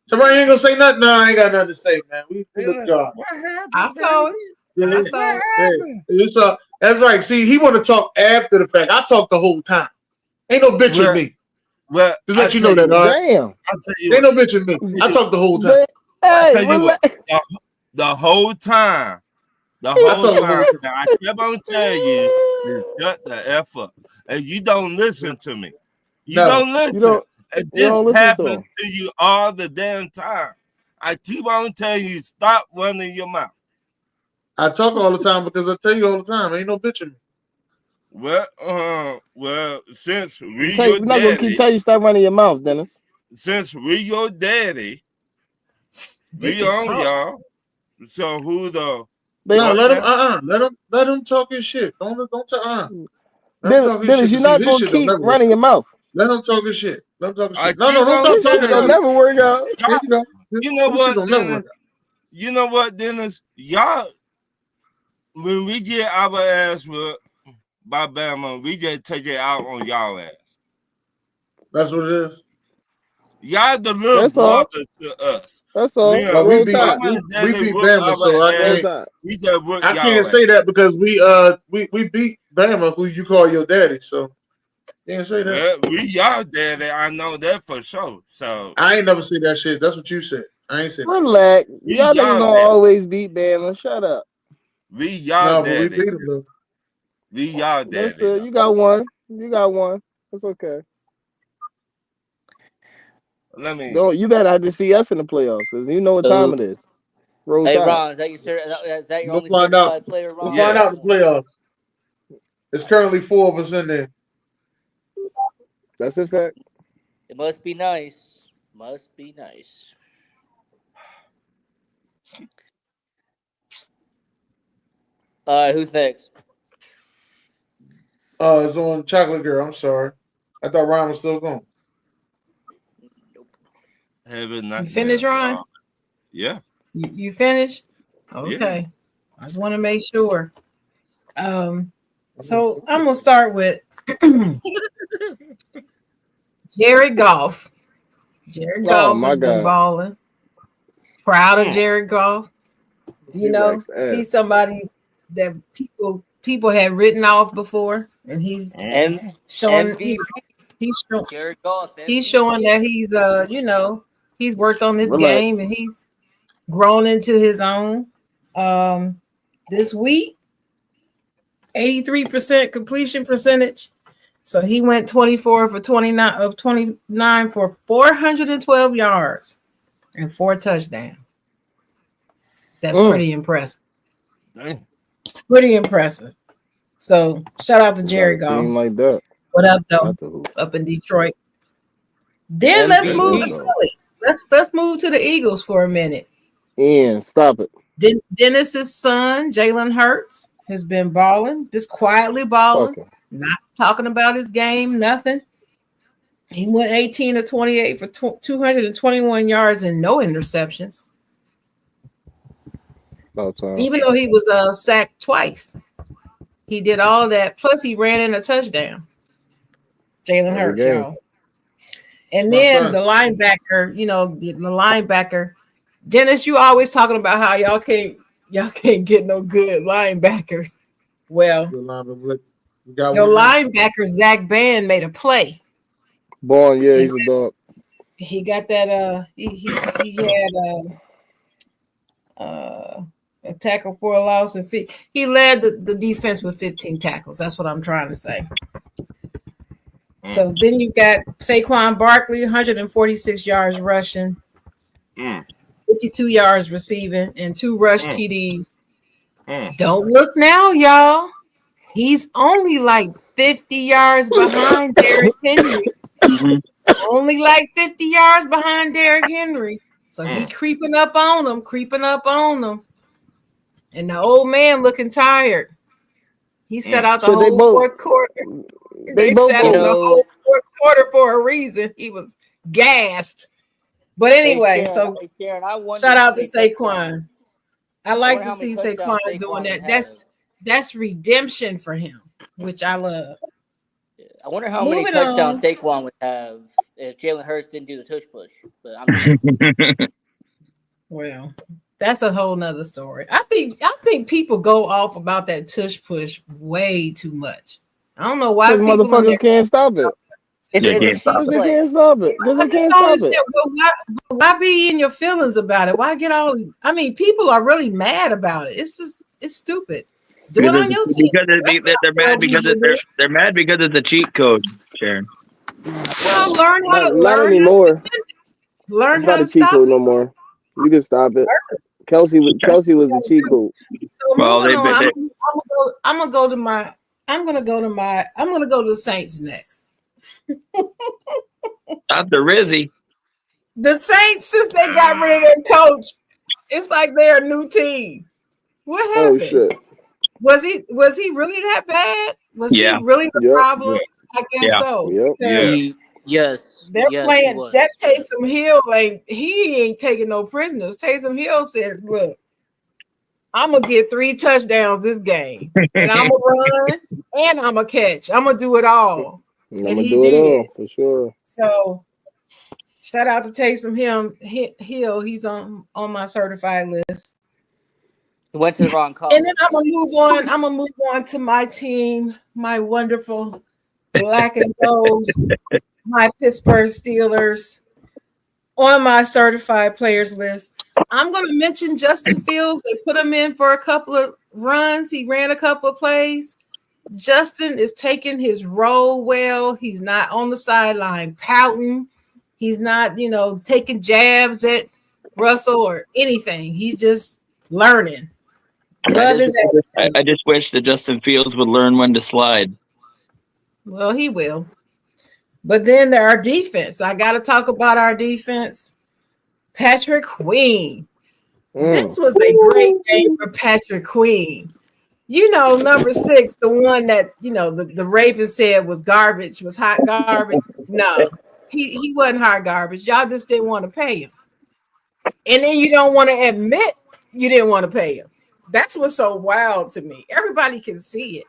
Somebody ain't gonna say nothing. No, I ain't got nothing to say, man. We look Dennis, God. what I happened, saw baby? it. Yeah, I saw What it. happened? you saw. That's right. See, he want to talk after the fact. I talk the whole time. Ain't no bitch with Well, me. well, Just I let you tell know you that, what. all right? Damn. I tell you Ain't what. no bitch with me. I talk the whole time. But I hey, tell you what. relax. The whole time. The I whole talk the whole time. time. Now, I kept on telling you to shut the F up. And you don't listen to me. You Never. don't You listen. don't And you this don't listen to happens him. to you all the damn time. I keep on telling you, stop running your mouth. I talk all the time because I tell you all the time. Ain't no bitch in me. Well, since we We're your not gonna keep daddy, telling you stop running your mouth, Dennis. We Bitches own talk. y'all. So who the They No, what let him. now? Let him talk his shit. Don't tell. Let him Dennis, talk his Dennis, shit. you're But see, not this gonna shit don't keep never work. running your mouth. Let him talk his shit. Let him talk his I shit. No, keep don't on stop This talking shit at don't telling me. never work out. y'all. Here you go. You know This shit what, don't never work Dennis? You know what, Dennis? Y'all, when we get our ass whooped by Bama, we just take it out on y'all ass. That's what it is. Y'all the little That's all. brother to us. That's all. Well, Roll Tide. Mama and we daddy beat whoop Bama, our so Roll ass. Tide. We just whoop I y'all can't ass. say that because we beat Bama, who you call your daddy. So can't say that. Well, we y'all daddy. I know that for sure. So I ain't never said that shit. That's what you said. I ain't said that. Relax. we Y'all niggas y'all gonna daddy. always beat Bama. Shut up. We y'all No, but we daddy. beat him though. We y'all That's daddy it. though. You got one. You got one. That's okay. Let me. No, you better have to see us in the playoffs. 'Cause you know what time it is. Roll Hey, Tide. Ron, is that your We'll only find out. certified player, We'll Ron? find out in Yes. the playoffs. There's currently 4 of us in there. That's a fact. It must be nice. Must be nice. All right, who's next? It's on Chocolate Girl. I'm sorry. I thought Ryan was still going. Heaven not You finished, Ron? Yeah. You finished? Okay. I just want to make sure. So I'm gonna start with Jared Goff. Jared Oh Goff my has been God. balling. Proud of Jared Goff. You know, T-Rex ass. he's somebody that people had written off before, and he's M- showing MVP. Jared Goff. he's MVP. showing that he's you know, he's worked on this Relax. game and he's grown into his own. This week, 83% completion percentage. So he went 24 for 29 for 412 yards and 4 touchdowns. That's pretty impressive. Dang. Pretty impressive. So shout out to Jared Goff. Team like that. What up, though? Not the hoop. Up in Detroit. Then let's MVP. move to Philly. Let's move to the Eagles for a minute. Ian, stop it. Dennis's son, Jalen Hurts, has been balling, just quietly balling, Fuck him. not talking about his game, nothing. He went 18 to 28 for 221 yards and no interceptions, About time. even though he was sacked twice. He did all that. Plus, he ran in a touchdown. Jalen Every Hurts, game. y'all. And My then son. the linebacker, you know, the linebacker. Dennis, you always talking about how y'all can't get no good linebackers. Well, Good linebacker. We got your one now. linebacker, Zach Band, made a play. Born, yeah, he's a dog. He got that he had a tackle for a loss and he led the defense with 15 tackles. That's what I'm trying to say. So then you got Saquon Barkley, 146 yards rushing, 52 yards receiving, and 2 rush TDs. Don't look now, y'all. He's only like 50 yards behind Derrick Henry. Only like 50 yards behind Derrick Henry. So he creeping up on them. And the old man looking tired. He set out the So they whole both- fourth quarter. They They both sat him go. the whole fourth quarter for a reason. He was gassed. But anyway, so Sharon, I wonder shout how out to many Saquon. I like wonder to how many see touchdowns Saquon doing Saquon that. would That's have. that's redemption for him, which I love. I wonder how many Moving touchdowns on. Saquon would have if Jalen Hurts didn't do the tush push. But I'm Well, that's a whole nother story. I think people go off about that tush push way too much. I don't know why Because people on there. motherfuckers can't stop it. it's Yeah, a can't cheat stop Because they play. can't stop it. Because I they just can't don't stop understand. it. Well, why be in your feelings about it? Why get all? I mean, people are really mad about it. It's stupid. Do it on your team. Because they're mad because they're mad because it's a cheat code, Sharon. Well, learn how to Not learn. anymore. Learn It's how not a to cheat stop code it. no more. You can stop it. Kelsey was the cheat code. So Well, moving on, they- I'm gonna go to the Saints next. Not the Rizzy. The Saints, since they got rid of their coach, it's like they're a new team. What Oh happened? shit. Was he really that bad? Was Yeah. he really the Yep. problem? I guess Yeah. so. Yep. Because Yes. they're yes, he playing was. that Taysom Hill, like he ain't taking no prisoners. Taysom Hill said, "Look, I'm gonna get 3 touchdowns this game, and I'm gonna run and I'm gonna catch. I'm gonna do it all." And I'm And gonna he do it did. all for sure. So, shout out to Taysom Hill. He's on my certified list. He went to the wrong college. And then I'm gonna move on to my team, my wonderful black and gold, my Pittsburgh Steelers, on my certified players list. I'm gonna mention Justin Fields. They put him in for a couple of runs. He ran a couple of plays. Justin is taking his role well. He's not on the sideline pouting. He's not, taking jabs at Russell or anything. He's just learning. Love his attitude. I just wish that Justin Fields would learn when to slide. Well, he will. But then our defense. I got to talk about our defense. Patrick Queen. This was a great game for Patrick Queen. Number 6, the one that, the Ravens said was garbage, was hot garbage. No, he wasn't hot garbage. Y'all just didn't want to pay him. And then you don't want to admit you didn't want to pay him. That's what's so wild to me. Everybody can see it.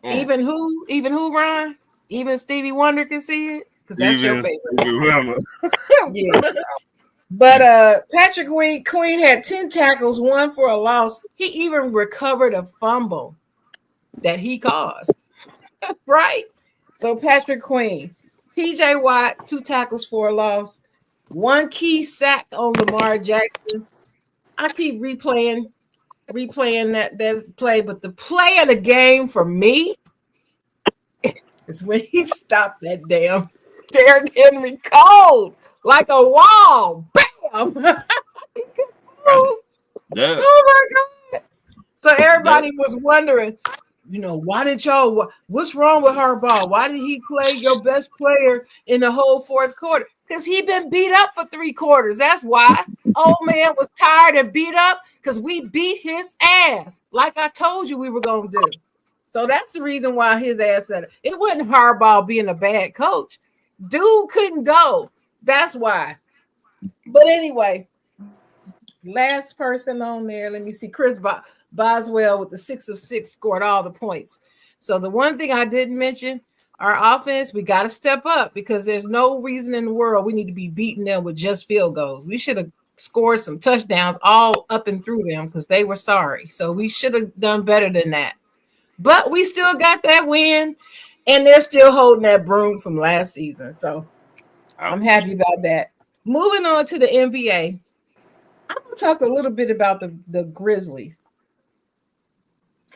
Even who, Ron? Even Stevie Wonder can see it. because that's your Even favorite. remember. Yeah. But Patrick Queen had 10 tackles, 1 for a loss. He even recovered a fumble that he caused. Right? So Patrick Queen, TJ Watt, 2 tackles for a loss, 1 key sack on Lamar Jackson. I keep replaying that play, but the play of the game for me is when he stopped that damn Derrick Henry cold like a wall. Bam! That, Oh my God. So everybody was wondering, why didn't y'all, what's wrong with Harbaugh? Why did he play your best player in the whole fourth quarter? Because he been beat up for 3 quarters. That's why. Old man was tired and beat up because we beat his ass like I told you we were going to do. So that's the reason why his ass said it. It wasn't Harbaugh being a bad coach. Dude couldn't go. That's why. But anyway, last person on there, let me see, Chris Boswell with the 6 of 6 scored all the points. So the one thing I didn't mention, our offense, we got to step up because there's no reason in the world we need to be beating them with just field goals. We should have scored some touchdowns all up and through them because they were sorry. So we should have done better than that. But we still got that win, and they're still holding that broom from last season. So I'm happy about that. Moving on to the NBA, I'm going to talk a little bit about the Grizzlies.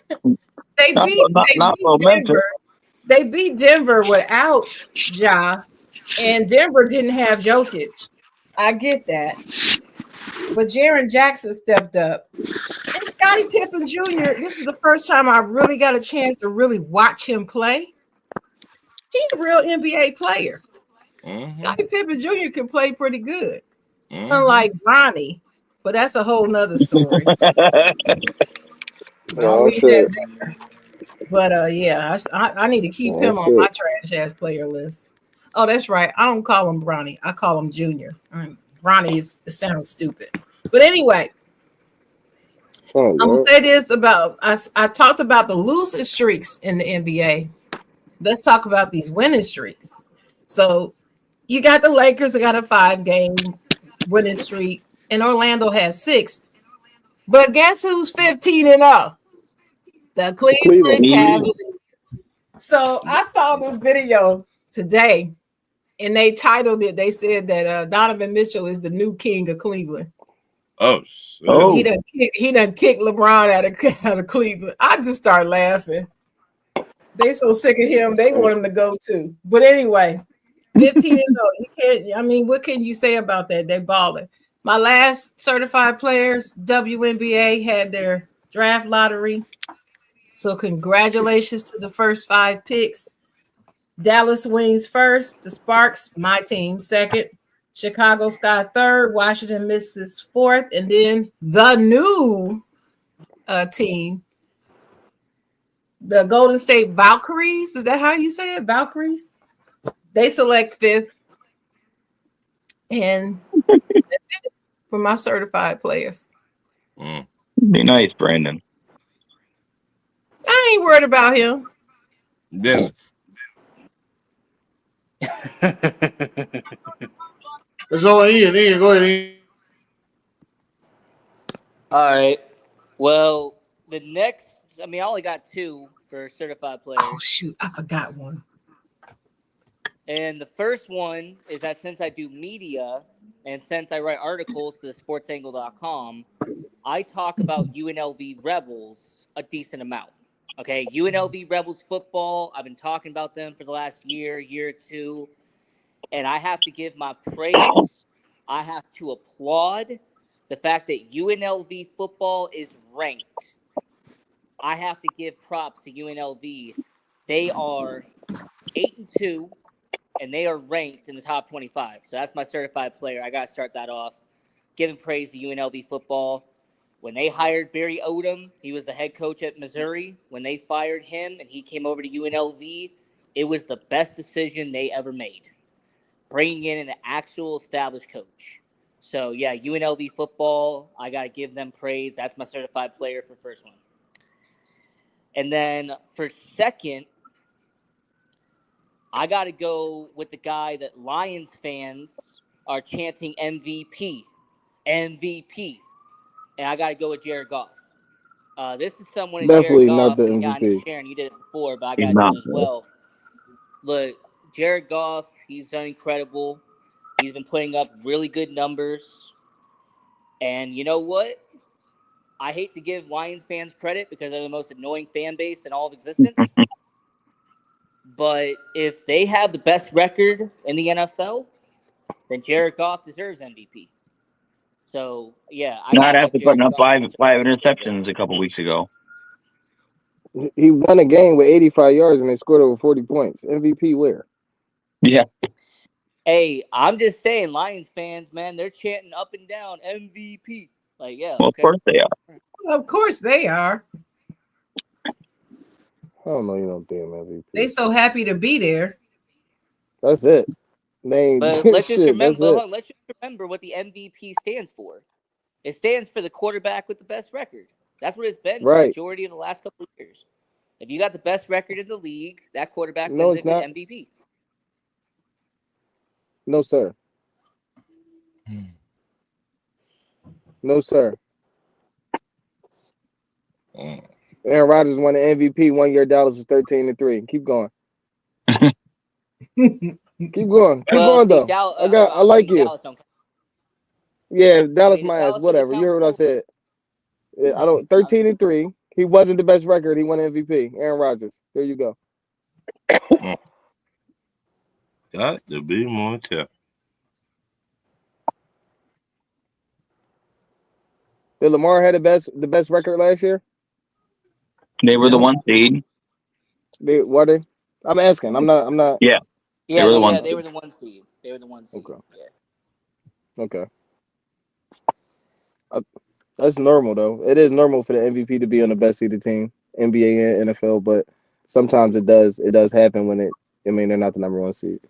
They beat Denver. They beat Denver without Ja, and Denver didn't have Jokic. I get that. But Jaren Jackson stepped up. And Scottie Pippen Jr., this is the first time I really got a chance to really watch him play. He's a real NBA player. Scottie Pippen Jr. can play pretty good. Unlike Bronny, but that's a whole nother story. But yeah, I need to keep him on my trash ass player list. Oh, that's right. I don't call him Bronny. I call him Junior. Bronny it sounds stupid. But anyway, I'm gonna say this about I talked about the losing streaks in the NBA. Let's talk about these winning streaks. So you got the Lakers that got a 5-game winning streak, and Orlando has 6. But guess who's 15-0? The Cleveland Cavaliers. So I saw this video today, and they titled it. They said that Donovan Mitchell is the new king of Cleveland. Oh, He done kicked LeBron out of Cleveland. I just start laughing. They so sick of him. They want him to go too. But anyway, 15-0. You can't. I mean, what can you say about that? They balling. My last certified players, WNBA, had their draft lottery. So congratulations to the first 5 picks. Dallas Wings first, the Sparks, my team, second, Chicago Sky third, Washington Mystics fourth, and then the new team, the Golden State Valkyries. Is that how you say it? Valkyries? They select 5th. And that's it for my certified players. Be nice, Brandon. I ain't worried about him. Dennis. It's on Ian. Go ahead, Ian. All right. Well, the next, I only got 2 for certified players. Oh, shoot. I forgot one. And the first one is that since I do media and since I write articles for the sportsangle.com, I talk about UNLV Rebels a decent amount. Okay, UNLV Rebels football, I've been talking about them for the last year or 2, and I have to give my praise. I have to applaud the fact that UNLV football is ranked. I have to give props to UNLV. They are 8-2, and they are ranked in the top 25. So that's my certified player. I got to start that off. Giving praise to UNLV football. When they hired Barry Odom, he was the head coach at Missouri. When they fired him and he came over to UNLV, it was the best decision they ever made. Bringing in an actual established coach. So, yeah, UNLV football, I got to give them praise. That's my certified player for first one. And then for second, I got to go with the guy that Lions fans are chanting MVP. MVP. And I got to go with Jared Goff. This is someone in Jared Definitely not Goff. the And yeah, I know MVP. Sharon, you did it before, but I He's got to do not, it as bro. well. Look, Jared Goff, he's done incredible. He's been putting up really good numbers. And you know what? I hate to give Lions fans credit because they're the most annoying fan base in all of existence. But if they have the best record in the NFL, then Jared Goff deserves MVP. So, yeah, I Not got to have after putting Jared up Goff. five interceptions a couple weeks ago. He won a game with 85 yards and they scored over 40 points. MVP where? Yeah. Hey, I'm just saying, Lions fans, man, they're chanting up and down MVP. Like, yeah, Well, okay. of course they are. Of course they are. I don't know, you know, damn MVP. They so happy to be there. That's it. They ain't But let's just shit. remember, That's it. let's just remember what the MVP stands for. It stands for the quarterback with the best record. That's what it's been for the Right. majority of the last couple of years. If you got the best record in the league, that quarterback No, wins it's the not. MVP. No, sir. No, sir. Aaron Rodgers won the MVP 1 year. Dallas was 13-3. Keep going. Keep going. Keep going though. I like you. Dallas don't count. Yeah, Dallas my ass. Dallas Whatever. doesn't You heard what I count. said. Yeah, I don't. 13-3. He wasn't the best record. He won MVP. Aaron Rodgers. There you go. Got to be more careful. Did Lamar had the best record last year? They were the one seed. Were they? I'm asking. I'm not. Yeah. Yeah, They were the one they were the one seed. They were the one seed. Okay. Yeah. Okay. That's normal though. It is normal for the MVP to be on the best seeded team, NBA and NFL, but sometimes it does happen when they're not the number one seed.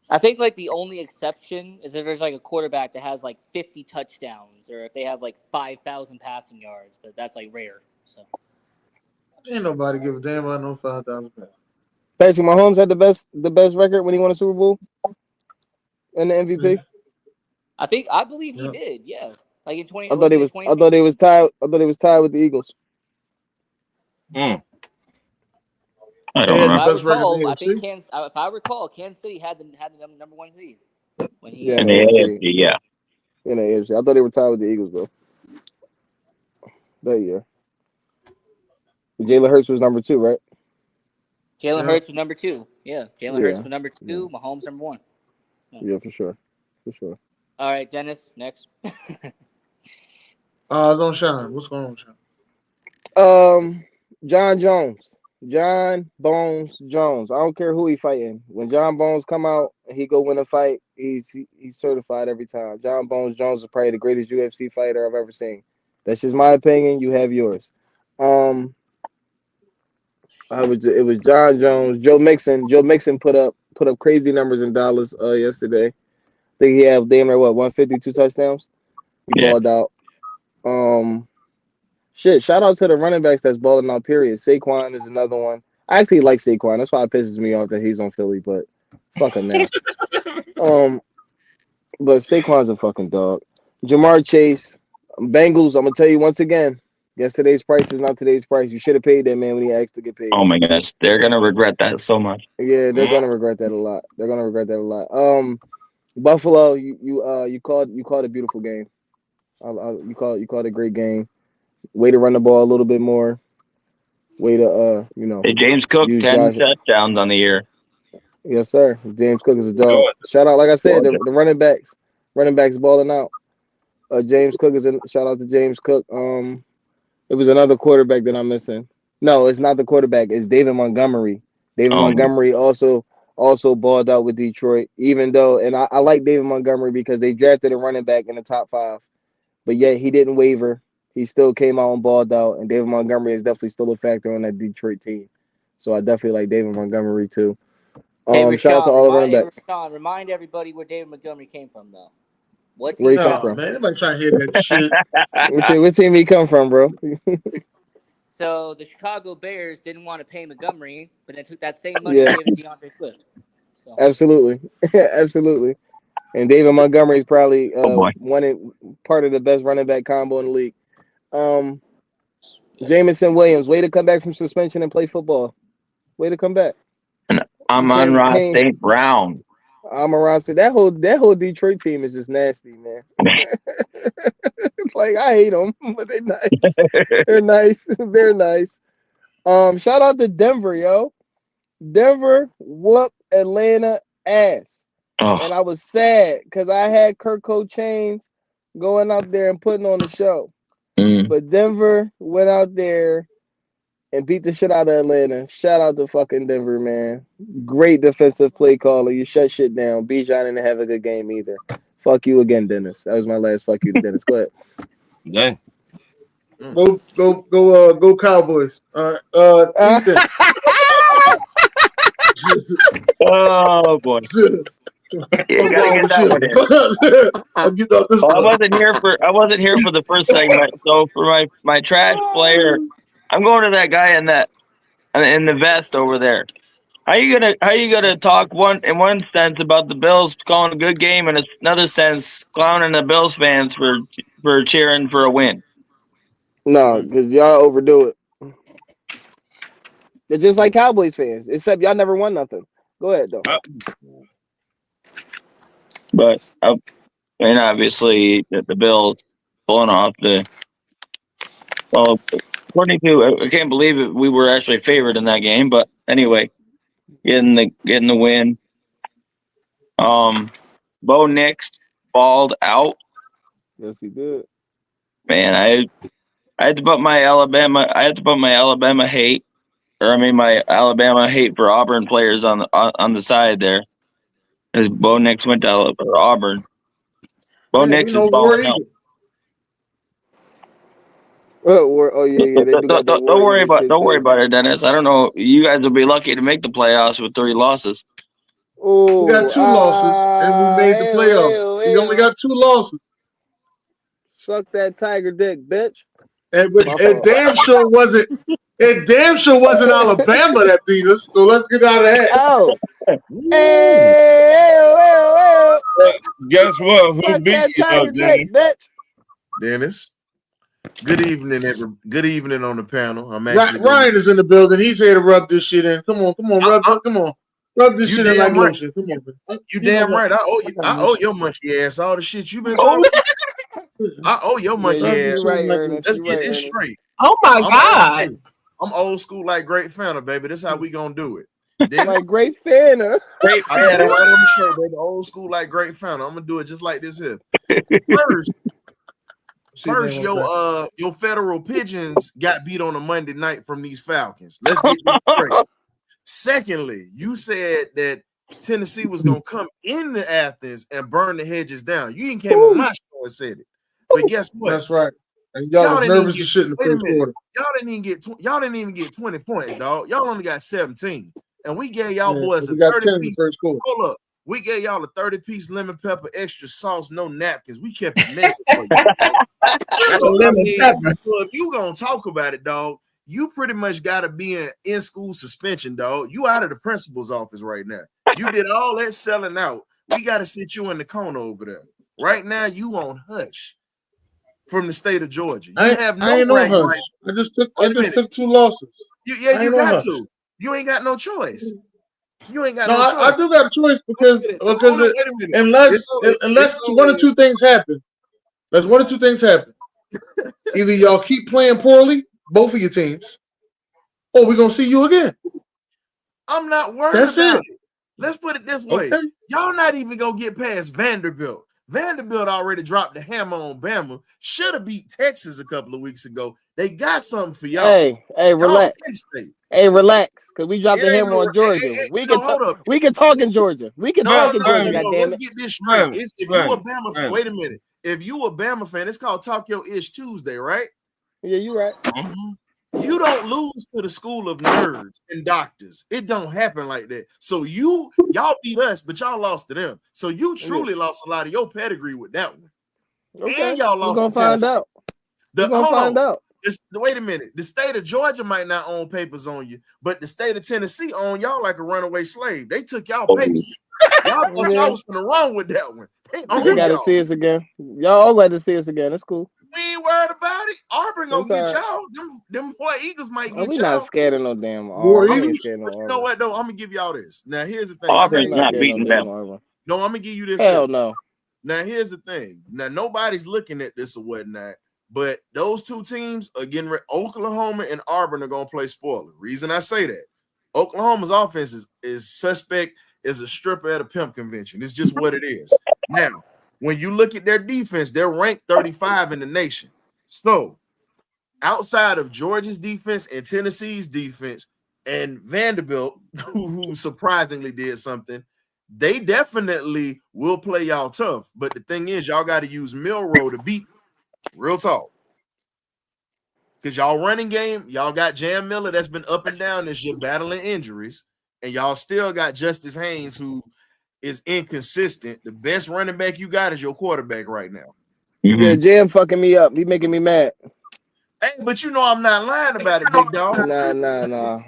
I think like the only exception is if there's like a quarterback that has like 50 touchdowns or if they have like 5,000 passing yards, but that's like rare. So Ain't nobody give a damn about no 5,000 pounds. Patrick Mahomes had the best record when he won a Super Bowl and the MVP. I believe he did. Yeah, like in 20. I thought he was tied. I thought he was tied with the Eagles. I don't remember. I think if I recall, Kansas City had the number one seed when he. Yeah, in the AFC, yeah. In the AFC, I thought they were tied with the Eagles though. That year. Jalen Hurts was number 2, right? Jalen Hurts was number 2. Yeah, Jalen Hurts was number 2. Mahomes number 1. Yeah, for sure. All right, Dennis, next. Don't shine. What's going on, Sean? John Bones Jones. I don't care who he fighting. When John Bones come out and he go win a fight, he's certified every time. John Bones Jones is probably the greatest UFC fighter I've ever seen. That's just my opinion. You have yours. It was John Jones. Joe Mixon. Joe Mixon put up crazy numbers in Dallas yesterday. I think he had damn near 152 touchdowns. He balled out. Shout out to the running backs that's balling out, period. Saquon is another one. I actually like Saquon. That's why it pisses me off that he's on Philly, but fuck him now. But Saquon's a fucking dog. Jamar Chase, Bengals, I'm gonna tell you once again, yesterday's price is not today's price. You should have paid that man when he asked to get paid. Oh my goodness. They're gonna regret that so much. Yeah, they're gonna regret that a lot. Buffalo, you called a beautiful game. You called a great game. Way to run the ball a little bit more. Way to Hey, James Cook, 10 touchdowns on the year. Yes, sir. James Cook is a dog. Shout out, like I said, the running backs balling out. James Cook shout out to James Cook. It was another quarterback that I'm missing. No, it's not the quarterback. It's David Montgomery. Montgomery also balled out with Detroit. Even though, and I like David Montgomery because they drafted a running back in the top 5, but yet he didn't waver. He still came out and balled out, and David Montgomery is definitely still a factor on that Detroit team. So I definitely like David Montgomery too. Shout out to all the running backs. Rashawn, remind everybody where David Montgomery came from, though. What team? Where he come from? Man, anybody trying to hear that shit? What team he come from, bro? So the Chicago Bears didn't want to pay Montgomery, but then took that same money and gave it to DeAndre Swift. So. Absolutely. Absolutely. And David Montgomery is probably part of the best running back combo in the league. Jameson Williams, way to come back from suspension and play football. Way to come back. And Amon-Ra St. Brown. Amon-Ra St. That whole Detroit team is just nasty, man. Like, I hate them, but they're nice. They're nice. They're nice. Shout out to Denver, yo. Denver whooped Atlanta ass. Oh. And I was sad because I had Kirk Chainz going out there and putting on the show. But Denver went out there and beat the shit out of Atlanta. Shout out to fucking Denver, man. Great defensive play caller. You shut shit down. Bijan didn't have a good game either. Fuck you again, Dennis. That was my last fuck you to Dennis. Go ahead. Dang. Go Cowboys. Ethan. Oh boy. I wasn't here for the first segment, so for my trash player, I'm going to that guy in the vest over there. How you gonna talk in one sense about the Bills calling a good game and in another sense clowning the Bills fans for cheering for a win? No, because y'all overdo it. They're just like Cowboys fans, except y'all never won nothing. Go ahead though. But obviously the Bills pulling off according to I can't believe it, we were actually favored in that game. But anyway, getting the win. Bo Nix balled out. Yes, he did. Man, I had to put my Alabama hate, my Alabama hate for Auburn players on the side there. As Bo Nix went to Auburn. Bo Nix is balling out. Don't worry about it, Dennis. I don't know. You guys will be lucky to make the playoffs with 3 losses. Oh, we got 2 losses, and we made the playoffs. We only got 2 losses. Suck that tiger dick, bitch. And it damn sure wasn't. It damn sure wasn't Alabama that beat us. So let's get out of that. Oh. Guess what? Who beat you, Dennis? Dennis. Good evening, good evening on the panel. Ryan is in the building. He's here to rub this shit in. Come on, rub this shit in like lotion. Come on. You damn right. I owe your monkey ass all the shit you've been talking. I owe your monkey ass. Let's get this straight. Oh my God. I'm old school like Great Fanta, baby. This is how we gonna do it. Like Great Fanta. I had it right on the shirt, baby. Old school like Great Fanta. I'm gonna do it just like this here. First, your Federal Pigeons got beat on a Monday night from these Falcons. Let's get this straight. Secondly, you said that Tennessee was gonna come into Athens and burn the hedges down. You even came on my show and said it. But guess what? That's right. And y'all was nervous as shit in the first quarter. Y'all didn't even get 20 points, dog. Y'all only got 17. And we gave y'all boys a 30-piece. Hold up. We gave y'all a 30-piece lemon pepper, extra sauce, no napkins. We kept it messy for you. So if you gonna talk about it, dog, you pretty much gotta be in school suspension, dog. You out of the principal's office right now. You did all that selling out. We gotta sit you in the corner over there. Right now, you on hush. From the state of Georgia, you have no rights. I just took 2 losses. You got to. You ain't got no choice. You ain't got no choice. I do got a choice because unless one or two things happen. There's one or two things happen. Either y'all keep playing poorly, both of your teams, or we're gonna see you again. I'm not worried about it. Let's put it this way. Okay. Y'all not even gonna get past Vanderbilt. Vanderbilt already dropped the hammer on Bama. Should have beat Texas a couple of weeks ago. They got something for y'all. Hey, relax. Hey, relax. Because we dropped the hammer on Georgia. We can talk in Georgia. We can talk in Georgia, goddammit. Let's get this straight. If you a Bama fan, wait a minute. If you a Bama fan, it's called Talk Your Ish Tuesday, right? Yeah, you're right. Mm-hmm. You don't lose to the school of nerds and doctors. It don't happen like that. So y'all beat us, but y'all lost to them. So you truly lost a lot of your pedigree with that one. Okay. And y'all lost. We're gonna find out. Wait a minute. The state of Georgia might not own papers on you, but the state of Tennessee own y'all like a runaway slave. They took y'all papers. Y'all thought y'all was gonna wrong with that one. They We own gotta y'all. see us again. Y'all all got to see us again. That's cool. We ain't worried about it. Auburn gonna That's get all y'all. Them boy Eagles might Oh, get we y'all. not scared of no damn More Auburn. I Eagles? ain't scared of no But you know Auburn. what though? I'm gonna give y'all this. Now here's the thing. Auburn's I'm not not scared of beating no them. damn Auburn. No, I'm gonna give you this. Hell thing. no. Now here's the thing. Now nobody's looking at this or whatnot, but those two teams are getting Oklahoma and Auburn are gonna play spoiler. Reason I say that, Oklahoma's offense is suspect as a stripper at a pimp convention. It's just what it is. Now, when you look at their defense, they're ranked 35 in the nation. So outside of Georgia's defense and Tennessee's defense and Vanderbilt, who surprisingly did something, they definitely will play y'all tough. But the thing is, y'all got to use Milroe to beat them. Real talk. Because y'all running game, y'all got Jam Miller that's been up and down this year battling injuries, and y'all still got Justice Haynes, who is inconsistent. The best running back you got is your quarterback right now. Yeah, Jam fucking me up. He making me mad. Hey, but you know I'm not lying about it, big dog. Nah.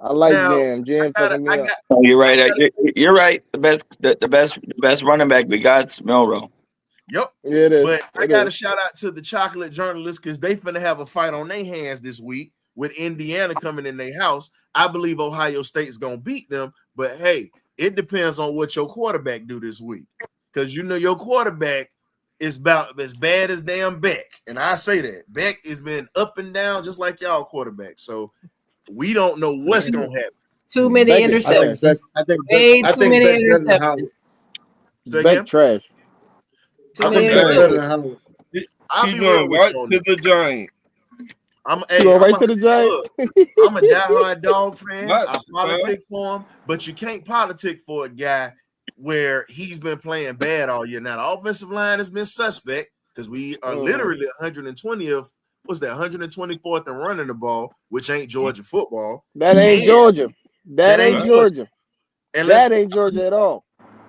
I like Now, Jam. Jam fucking me up. Oh, you're right. You're right. The best running back we got is Milroe. Yep. Yeah, it is. But I It got to is. shout out to the chocolate journalists because they finna have a fight on their hands this week with Indiana coming in their house. I believe Ohio State's gonna beat them, but hey, it depends on what your quarterback do this week. Because you know your quarterback is about as bad as damn Beck. And I say that. Beck has been up and down just like y'all quarterback. So we don't know what's gonna happen. Too many Beck is trash. interceptions. I think Way I too think many Beck better than Howard. interceptions. Say again? Beck trash. Too I many think Beck better than interceptions. Howard. I'll She be real going with right you on to this. the Giants. You going right to the Giants? I'm a diehard dog fan. What, I politic for him, but you can't politic for a guy where he's been playing bad all year. Now the offensive line has been suspect because we are literally 120th. What's that? 124th and running the ball, which ain't Georgia football. That ain't Georgia. That ain't Georgia. And That ain't Georgia at all.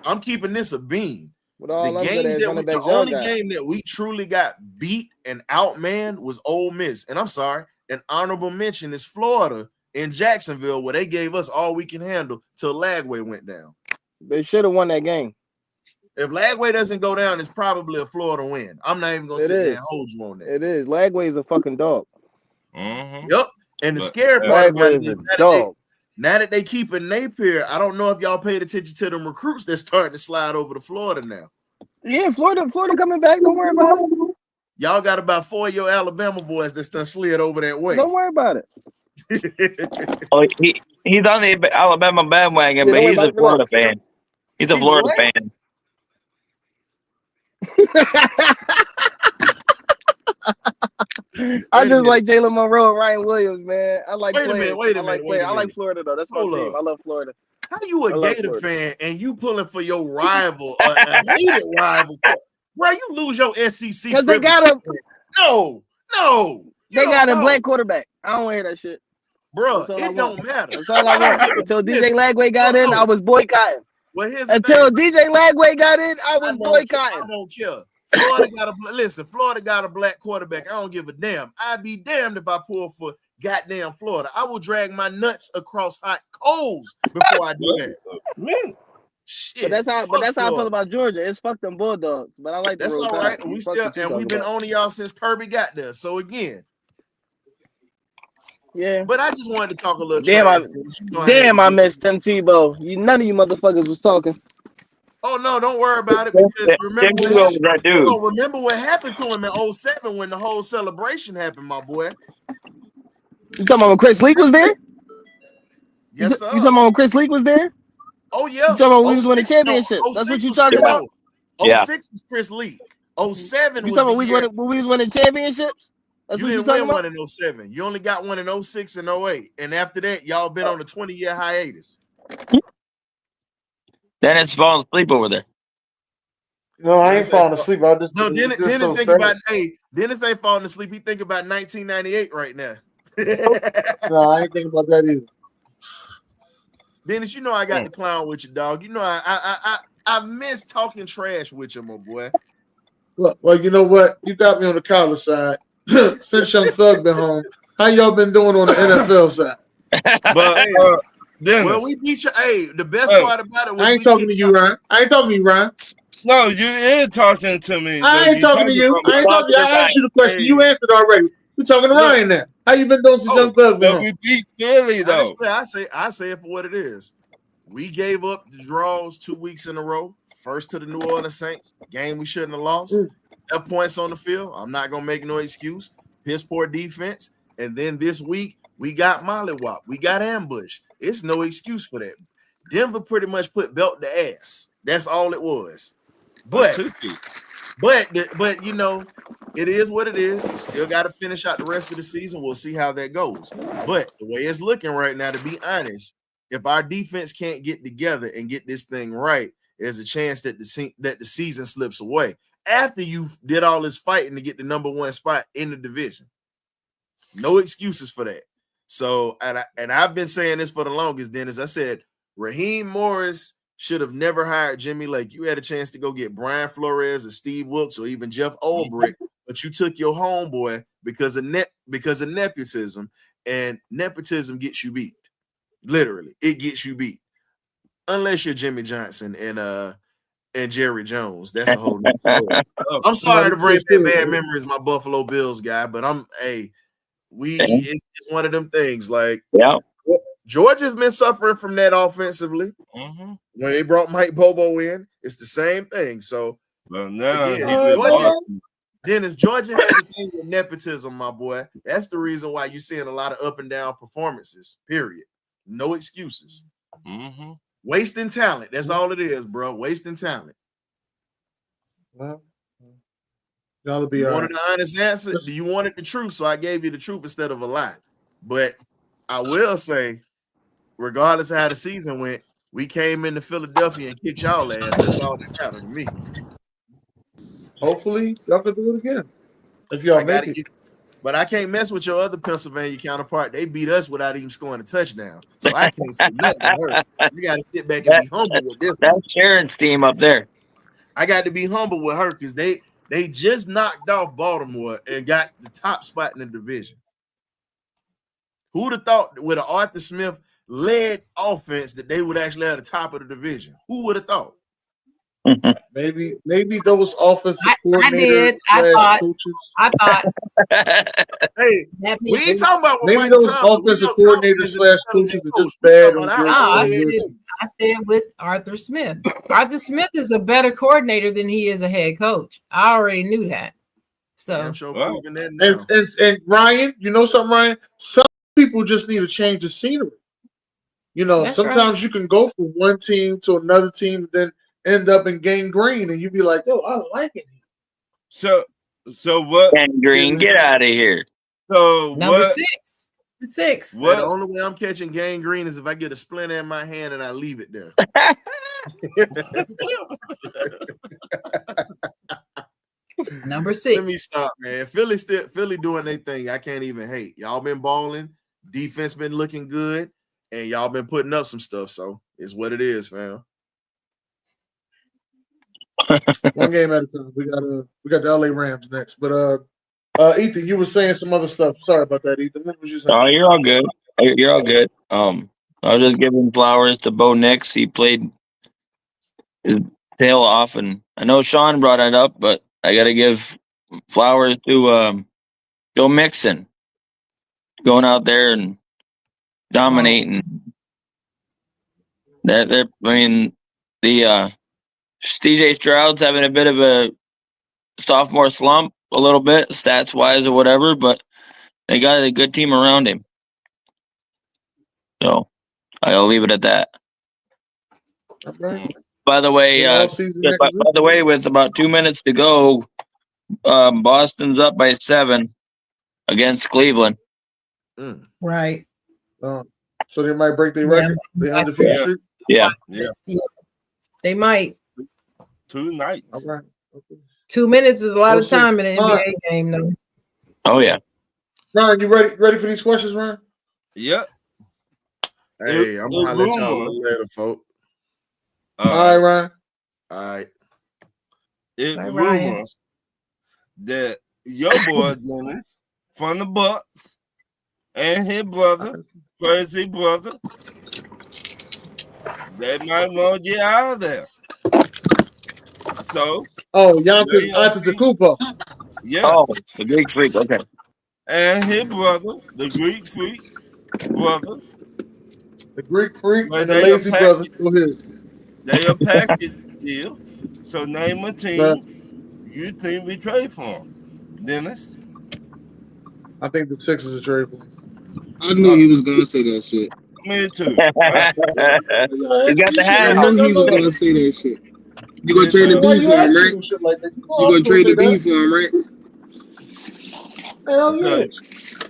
I'm keeping this a bean. With all The them good games ass that running the backs y'all only got. game that we truly got beat and outmanned was Ole Miss. And I'm sorry, an honorable mention is Florida in Jacksonville, where they gave us all we can handle till Lagway went down. They should have won that game. If Lagway doesn't go down, it's probably a Florida win. I'm not even gonna sit there and hold you on that. It is. Lagway is a fucking dog. Yep. And the scary part about it is now that they keeping Napier, I don't know if y'all paid attention to them recruits that's starting to slide over to Florida now. Yeah, Florida coming back. Don't worry about it. Y'all got about 4 of your Alabama boys that's done slid over that way. Don't worry about it. Oh, he's on the Alabama bandwagon, but he's a Florida fan. He's a Florida fan. I just like Jalen Monroe and Ryan Williams, man. I like Wait a playing. minute. I like Florida though. That's my team. I love Florida. How you a Gator fan and you pulling for your rival, a hated rival? Bro, you lose your SEC because they got a no. They got a black quarterback. I don't hear that shit, bro. It don't matter. That's all I want. Until DJ Lagway got in, I was boycotting. Well, here's until DJ Lagway got in, I was boycotting. I don't care. Florida got Florida got a black quarterback. I don't give a damn. I'd be damned if I pull for goddamn Florida. I will drag my nuts across hot coals before I do that. Shit. But that's how I feel about Georgia. It's fuck them Bulldogs. But I like that's the all right. We still and we've been on y'all since Kirby got there. So again. Yeah. But I just wanted to talk a little I missed Tim Tebow. None of you motherfuckers was talking. Oh no, don't worry about it because remember what happened to him in 07 when the whole celebration happened, my boy. You talking about when Chris Leak was there? Yes, sir. You talking about when Chris Leak was there? Oh yeah. You talking about when we was winning championships? That's what you talking about? 06 was Chris Leak. 07 you was talking about when we was winning championships? That's you what you didn't talking win about? one in 07. You only got one in 06 and 08. And after that, y'all been on a 20-year hiatus. Dennis falling asleep over there. No, I ain't falling asleep. I just Dennis so think sad. about Dennis ain't falling asleep. He think about 1998 right now. No, I ain't thinking about that either. Dennis, you know I got the clown with you, dog. You know I miss talking trash with you, my boy. Well, you know what? You got me on the college side. since Young Thug been home, how y'all been doing on the NFL side? But Dennis, Well, we beat you. Hey, the best Hey, part about it was I ain't we talking to kicked you, Ryan. I ain't talking to you, Ryan. no, you is talking to me. I So ain't talking to you. I ain't talking to you. I asked you the question. You Hey. answered already. We talking to Look. Ryan now. How you been doing since Oh, Young Thug been But home? we beat Philly though. Honestly, I say it for what it is. We gave up the draws 2 weeks in a row. First to the New Orleans Saints game we shouldn't have lost. Left points on the field. I'm not gonna make no excuse. Piss poor defense. And then this week we got mollywop. We got ambushed. It's no excuse for that. Denver pretty much put belt to ass. That's all it was. But you know, it is what it is. Still got to finish out the rest of the season. We'll see how that goes. But the way it's looking right now, to be honest, if our defense can't get together and get this thing right, there's a chance that the season slips away after you did all this fighting to get the number 1 spot in the division. No excuses for that. So, and I've been saying this for the longest, Dennis. I said Raheem Morris should have never hired Jimmy Lake. You had a chance to go get Brian Flores or Steve Wilkes or even Jeff Ulbrich, but you took your homeboy because of nepotism, and nepotism gets you beat. Literally, it gets you beat. Unless you're Jimmy Johnson and Jerry Jones. That's a whole nother story. I'm sorry to bring back bad memories, my Buffalo Bills guy, but it's one of them things. Like, Georgia's been suffering from that offensively. Mm-hmm. When they brought Mike Bobo in, it's the same thing. So, now again, Dennis, Georgia has a thing with nepotism, my boy. That's the reason why you're seeing a lot of up and down performances, period. No excuses. Mm-hmm. Wasting talent. That's all it is, bro. Wasting talent. Well, that'll be you all wanted an honest answer? You wanted the truth, so I gave you the truth instead of a lie. But I will say, regardless of how the season went, we came into Philadelphia and kicked y'all ass. That's all that mattered to me. Hopefully, y'all can do it again if y'all make it. But I can't mess with your other Pennsylvania counterpart. They beat us without even scoring a touchdown. So I can't say nothing to her. You got to sit back and be humble with this. That's Sharon's team up there. I got to be humble with her because they just knocked off Baltimore and got the top spot in the division. Who would have thought with an Arthur Smith led offense that they would actually have the top of the division? Who would have thought? Maybe those offensive coordinators. I thought. Hey, we ain't talking about what maybe those offensive coordinators / coaches are just bad. I said with Arthur Smith. Arthur Smith is a better coordinator than he is a head coach. I already knew that. So, and Ryan, you know something, Ryan? Some people just need to change the scenery. You know, That's sometimes right. you can go from one team to another team, then end up in Gang Green, and you be like, "Oh, I like it." So what? Gang Green, get out of here. So number what? 6. What? The only way I'm catching Gang Green is if I get a splinter in my hand and I leave it there. Number 6. Let me stop, man. Philly doing their thing. I can't even hate. Y'all been balling. Defense been looking good, and y'all been putting up some stuff. So it's what it is, fam. One game at a time. We got the LA Rams next. But Ethan, you were saying some other stuff. Sorry about that, Ethan. What was you saying? Oh, you're all good. You're all good. I was just giving flowers to Bo Nix. He played his tail off, and I know Sean brought it up, but I got to give flowers to Joe Mixon, going out there and dominating. I mean, the CJ Stroud's having a bit of a sophomore slump, a little bit, stats wise or whatever, but they got a good team around him. So I'll leave it at that. Right. By the way, with about 2 minutes to go, Boston's up by 7 against Cleveland. Right. So they might break their record. They undefeated streak. Yeah. They might. Tonight. All right. Okay. 2 minutes is a lot of time in an NBA game, though. Oh yeah. Ryan, you ready for these questions, Ryan? Yep. Hey, I'm gonna let y'all later, folks. All right, Ryan. All right. It's rumors that your boy Dennis from the Bucks and his brother, crazy brother. They might want to get out of there. So, Giannis Antetokounmpo. Yeah. Oh, the Greek Freak. Okay. And his brother, the Greek Freak brother. The Greek Freak But and the they Lazy a Brother. package- Go ahead. They a package deal. So name a team Right. you think we trade for him, Dennis. I think the Sixers are trade for him. I knew he was gonna say that shit. Me too. You got the hat. I knew he was gonna say that shit. You gonna trade the Why B you for him, asking right? him shit like that? You gonna trade the B for him, right? Hell yeah.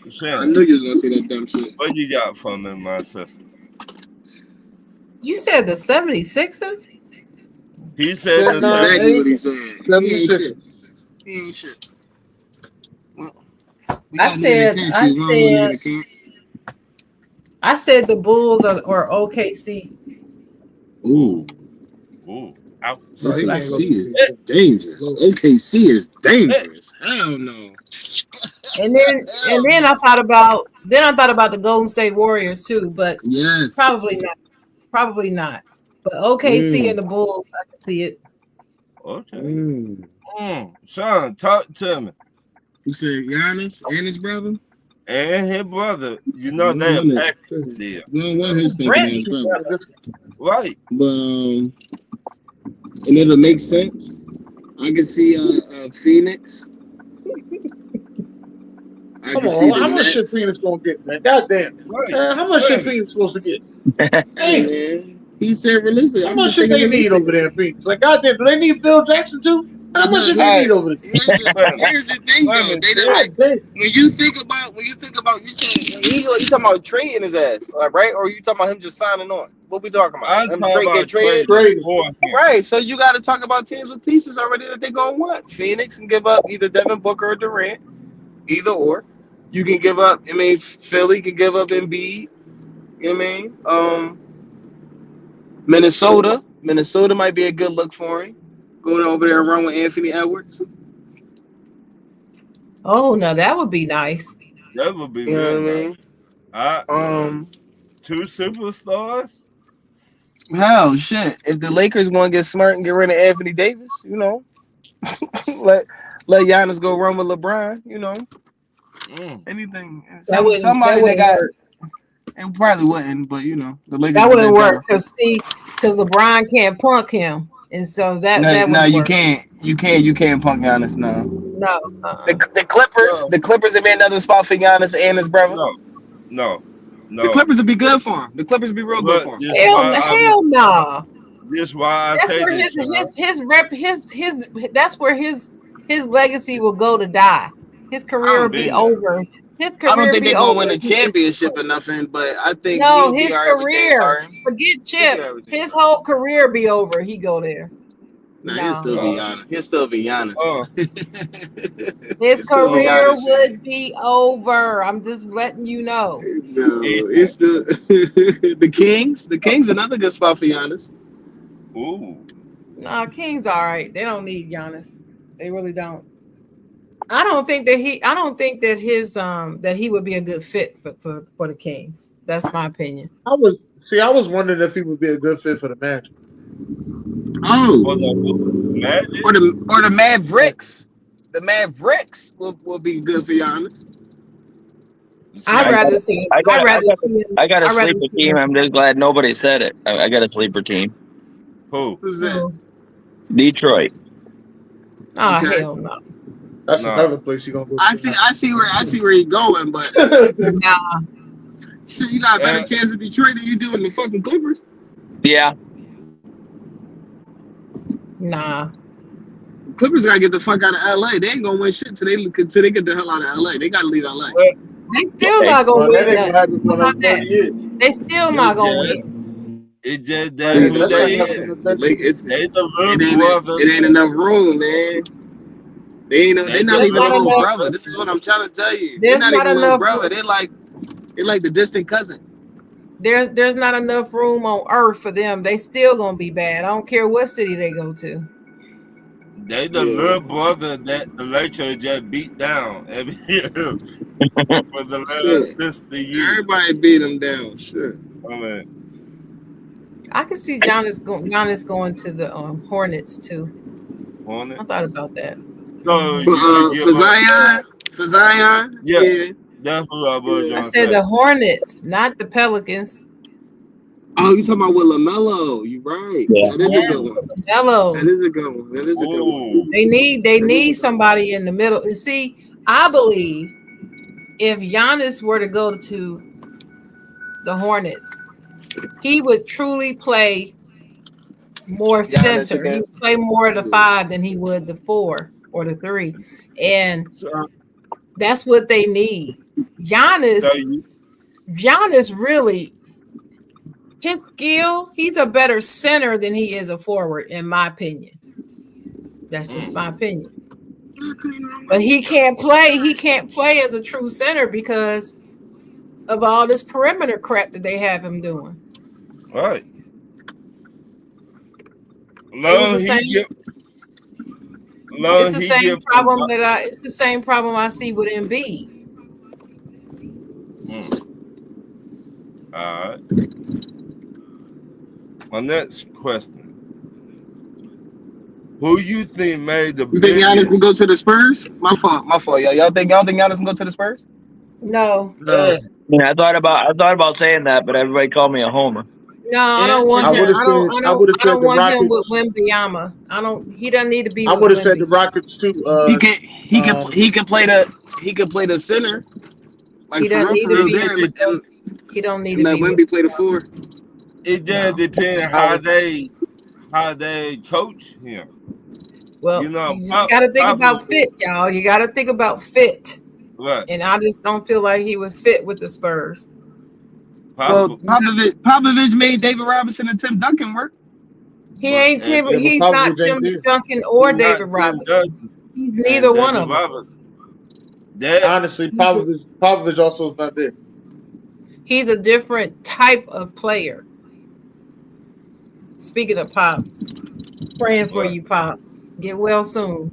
I Shannon, knew you was gonna say that dumb shit. what you got for me, my sister? You said the 76ers? He said Yeah, the no, same. Exactly what he said. He ain't 76. shit. He ain't shit. Well, we I got niggas said- that can't I shoot. We don't want said- niggas that can't. I said the Bulls or OKC. Ooh, Ooh, ouch. No, he can't OKC go. is dangerous. OKC is dangerous. Hell no. And then I thought about the Golden State Warriors too, but Yes. probably not. But OKC and the Bulls, I can see it. Okay. Sean, talk to me. You said Giannis and his brother? And his brother, you know We they a don't want package deal. We don't want his stinking Brandy, ass brother. Right. But and it'll make sense. I can see Phoenix. I Come can see on, the how much shit Nets. Phoenix gonna get, man? Goddamn. Right. How much shit Phoenix supposed to get? Hey, man. He said realistic. How I'm much just shit thinking they need realistic. over there in Phoenix? Like, goddamn, do they need Phil Jackson too? How much shit they need over there? Here's the thing, though. They don't like when you think about you said you talking about trading his ass, right? Or you talking about him just signing on? What we talking about? I'm Him talking about get traded? trading for him. Right. So you got to talk about teams with pieces already that they gonna want. Phoenix can give up either Devin Booker or Durant, either or. You can give up. I mean, Philly can give up Embiid. You know what I mean? Minnesota might be a good look for him. Go over there and run with Anthony Edwards. Oh no, that would be nice. That would be You know real what I nice. mean? Two superstars? Hell, shit. If the Lakers want to get smart and get rid of Anthony Davis, you know, let Giannis go run with LeBron, you know, anything. That wouldn't got work. it probably wouldn't, but you know, the Lakers. That wouldn't work because LeBron can't punk him, and so that wouldn't you work. can't punk Giannis. No. No. The Clippers would be another spot for Giannis and his brother. No. The Clippers would be good for him. The Clippers would be real good for him. Hell no. This why I That's say where this. that's where his legacy will go to die. His career will be over. His career I don't think be they're gonna over. win a championship or nothing, but I think No, he'll be his all right with James career. Harden. Forget Chip. His whole career be over. He go there. Nah, he'll still be Giannis. He'll still be Giannis. His still be career Giannis. would be over. I'm just letting you know. No, it's the Kings. The Kings another good spot for Giannis. Ooh. Nah, Kings all right. They don't need Giannis. They really don't. I don't think that his that he would be a good fit for the Kings. That's my opinion. I was wondering if he would be a good fit for the Magic. Oh, Magic? or the Mavericks. The Mavericks will be good for Giannis. I'd rather see. I got I'd a rather sleeper see team. him. I'm just glad nobody said it. I got a sleeper team. Who's that? Detroit. Oh Okay. hell no. That's another place you're gonna go. I see where you're going, but Nah. shit, you got a better chance at Detroit than you do in the fucking Clippers. Yeah. Nah. Clippers gotta get the fuck out of LA. They ain't gonna win shit till they get the hell out of LA. They gotta leave LA. They still not gonna Well, that win ain't gonna that. happen for another 30 years. They still not gonna win. It just that who they is. They the little brother. It ain't enough room, man. They're not even a not little enough- brother. This is what I'm trying to tell you. There's They're not not even a little enough- brother. They're like the distant cousin. There's not enough room on earth for them. They still gonna be bad. I don't care what city they go to. They the little brother that the Lakers just beat down every year for the last Shit. 60 years. Everybody beat them down. Shit. I mean, I can see Giannis going to the Hornets too. on it. I thought about that. So For, you give for up. Zion? For Zion? Yeah. That's who I was Yeah. I gonna said say. the Hornets, not the Pelicans. Oh, you talking about with LaMelo? You right. Yeah. That is a Yes, good one. Melo. That is a good one. That is a good one. Ooh. They need somebody in the middle. And see, I believe if Giannis were to go to the Hornets, he would truly play more Giannis center. He again. would play more of the 5 than he would the 4 or the 3. And So that's what they need. Giannis really, his skill, he's a better center than he is a forward, in my opinion. That's just my opinion. But he can't play as a true center because of all this perimeter crap that they have him doing. right. It's the same problem it's the same problem I see with Embiid. All right. My next question. Who you think made the You think Giannis biggest? can go to the Spurs? My fault. Y'all think Giannis can go to the Spurs? No. No. Yeah, I thought about saying that, but everybody called me a homer. No, I don't want I him. would've I said don't the want him Rockets. with Wembanyama. He doesn't need to be I with would have said the Wemby. Rockets too. He can play the center. Like He for doesn't real, need for to real be there. he don't need And to let be with, Wemby play the 4. It just depends how they coach him. well, You know, you just gotta think about fit, y'all. You gotta think about fit. Right. And I just don't feel like he would fit with the Spurs. Well, Popovich made David Robinson and Tim Duncan work. He ain't Tim. but He's not Popovich ain't Tim there. Duncan or He's not David Tim Robinson. Duncan He's neither one of them. Honestly, Popovich also is not there. He's a different type of player. Speaking of Pop, praying for you, Pop. Get well soon.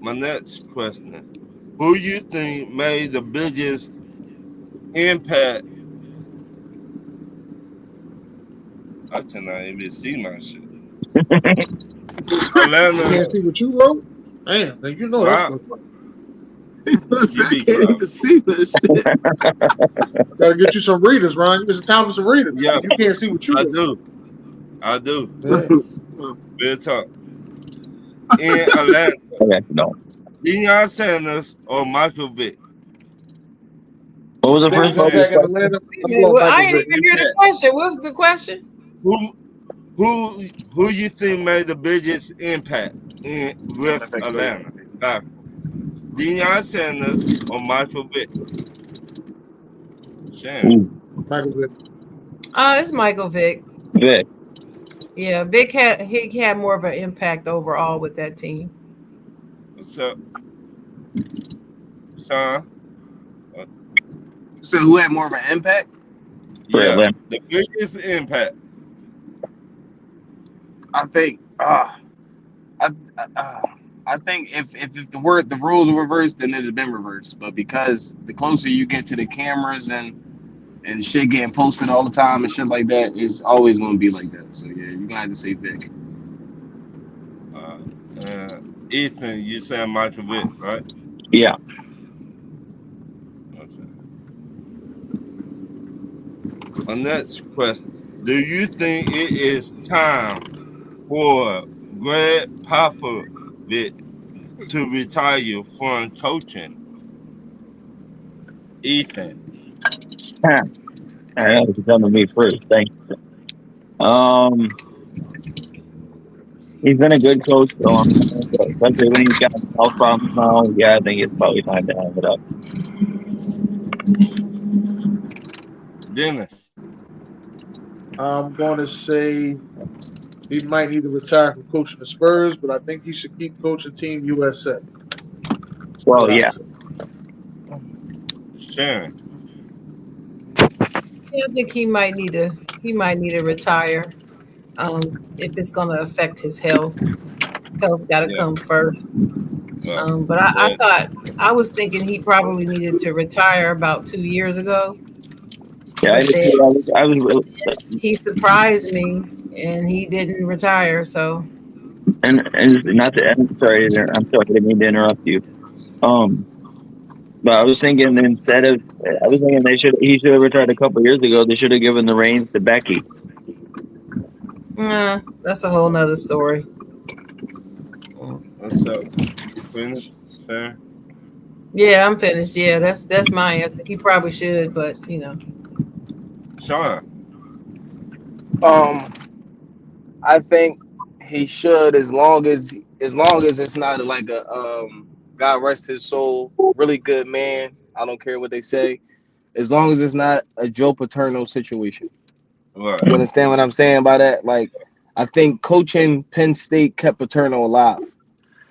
My next question. Who you think made the biggest impact? I cannot even see my shit. Atlanta. You can't see what you wrote? Damn, man, you know that's what. I can't even see this shit. Gotta get you some readers, Ron. It's time for some readers. Yeah. You can't see what you wrote. I do. Yeah. Real talk. In Atlanta. Okay, no. Deion Sanders or Michael Vick? What was the first Biggest impact in one? Atlanta. Well, I didn't even hear the question. What's the question? Who you think made the biggest impact with Atlanta? Deion Sanders or Michael Vick? Michael Vick. It's Michael Vick. Vick. Yeah, Vic had more of an impact overall with that team. What's up, Sean? So who had more of an impact? Yeah, the biggest impact. I think. I think if the rules were reversed, then it'd have been reversed. But because the closer you get to the cameras and shit getting posted all the time and shit like that, it's always going to be like that. So yeah, you're gonna have to say Vic. Ethan, you saying Michael Vick, right? Yeah. Okay. My next question: do you think it is time for Greg Popovich to retire from coaching? Ethan. That was coming to me first. Thank you. He's been a good coach, though. Especially when he's got health problems now. Yeah, I think it's probably time to hang it up. Dennis. I'm going to say he might need to retire from coaching the Spurs, but I think he should keep coaching Team USA. Well, yeah. Sharon. Yeah, I think he might need to retire if it's going to affect his health. health got to Yeah. come first. Right. But I was thinking he probably needed to retire about 2 years ago. Yeah, But then I was really, he surprised me and he didn't retire. So and not to. I'm sorry, I didn't mean to interrupt you. But I was thinking he should have retired a couple years ago. They should have given the reins to Becky. that's a whole nother story. What's up? You finished, Sam? Yeah, I'm finished. Yeah, that's my answer. He probably should, but Sean. I think he should, as long as it's not like a God rest his soul, really good man. I don't care what they say, as long as it's not a Joe Paterno situation. Right. You understand what I'm saying by that? Like, I think coaching Penn State kept Paterno alive.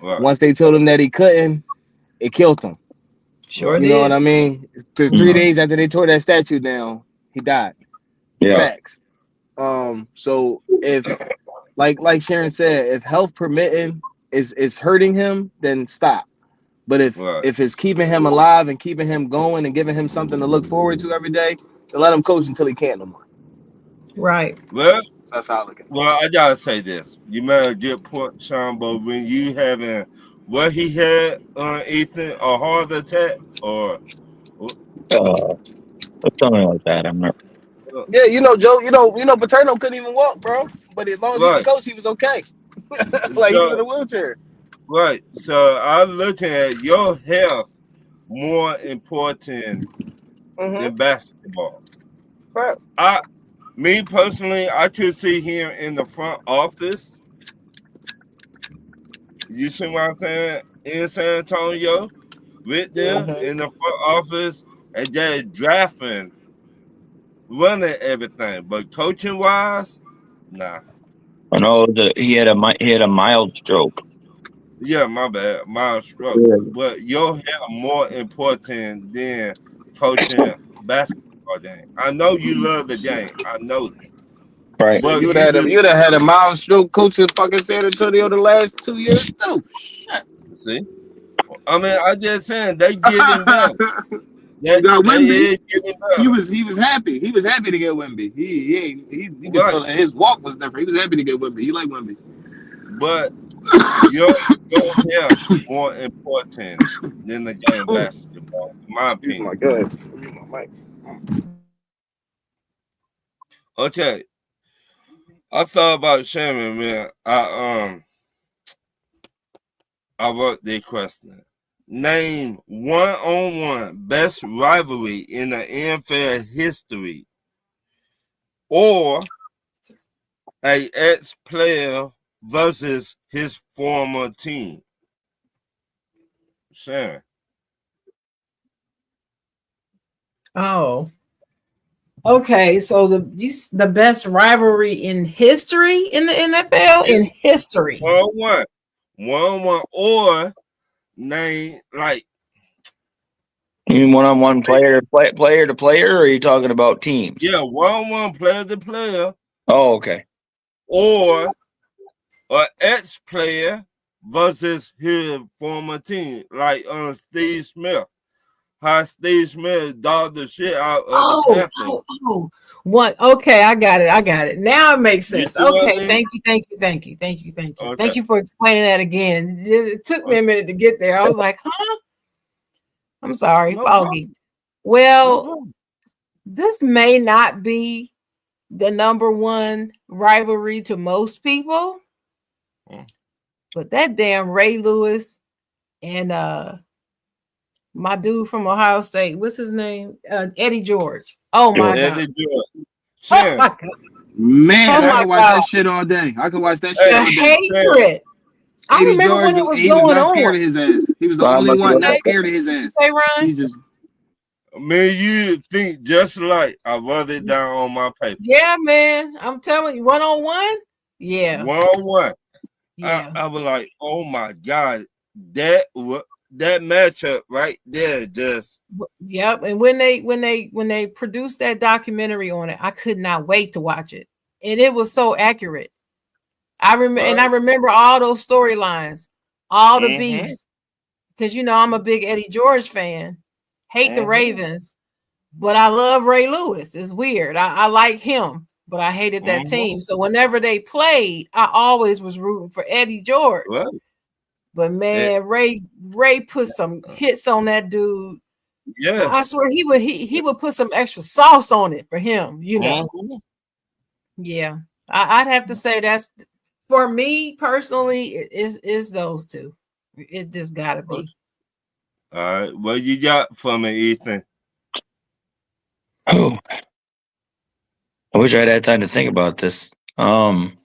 Right. Once they told him that he couldn't, it killed him. Sure You know what I mean? 3 days after they tore that statue down, he died. Yeah. Facts. So if like Sharon said, if health permitting is hurting him, then stop. But if it's keeping him alive and keeping him going and giving him something to look forward to every day, then let him coach until he can't no more. Right. Well, that's how I look at it. Well, I gotta say this. You made a good point, Sean, but when you having what he had on Ethan, a heart attack or something like that. I'm not. Yeah, Joe, Paterno couldn't even walk, bro. But as long as he was coach, he was okay. Like he was in a wheelchair. Right. So I'm looking at your health more important than basketball. Right. Me personally, I could see him in the front office. You see what I'm saying? In San Antonio, with them in the front office, and just drafting, running everything. But coaching wise, nah. Oh no, he had a mild stroke. Yeah, my bad, mild stroke. Yeah. But your health more important than coaching basketball game. I know you love the game. I know that. Right. But you would have had a mild stroke coaching fucking San Antonio the last 2 years. No shit. See, I mean, I just saying they getting better. They got Wemby. He was happy. He was happy to get Wemby. He could tell that his walk was different. He was happy to get Wemby. He liked Wemby. But your health more important than the game of basketball, in my opinion. My God. Okay. I thought about Shannon, man. I wrote this question. Name one-on-one best rivalry in the NFL history, or a ex-player versus his former team. Sharon. Oh. Okay, so the best rivalry in history in the NFL in history. One-on-one, or name like. You mean one-on-one player to player, or are you talking about teams? Yeah, one-on-one player to player. Oh, okay. Or an ex-player versus his former team, like Steve Smith. How Steve Smith dogged the shit out of the Panthers. What? Okay, I got it. Now it makes sense. Okay, I mean? thank you. Okay. Thank you for explaining that again. It took me a minute to get there. I was like, huh? I'm sorry, foggy. Well, this may not be the number one rivalry to most people, but that damn Ray Lewis and my dude from Ohio State, what's his name? Eddie George. Oh my God. Eddie George. Oh my God. Man, I can watch that shit all day. I can watch that shit all day. Hatred. I remember when it was going on. Scared of his ass. He was the only one not scared of his ass. Hey, Ryan. Jesus. Man, you think just like I wrote it down on my paper. Yeah, man. I'm telling you, one-on-one. Yeah. One-on-one. Yeah. I was like, oh my God, that matchup right there just. Yep. And when they produced that documentary on it, I could not wait to watch it. And it was so accurate. I remember all those storylines, all the Mhm. beefs, because I'm a big Eddie George fan. Hate the Mhm. Ravens, but I love Ray Lewis. It's weird. I like him, but I hated that Mhm. team. So whenever they played, I always was rooting for Eddie George. Right. But man, Ray put some hits on that dude. Yeah. I swear he would put some extra sauce on it for him. Mhm. Yeah. I'd have to say that's for me personally. Is those two. It just gotta be. All right. What you got for me, Ethan? Oh, I wish I had time to think about this. Man,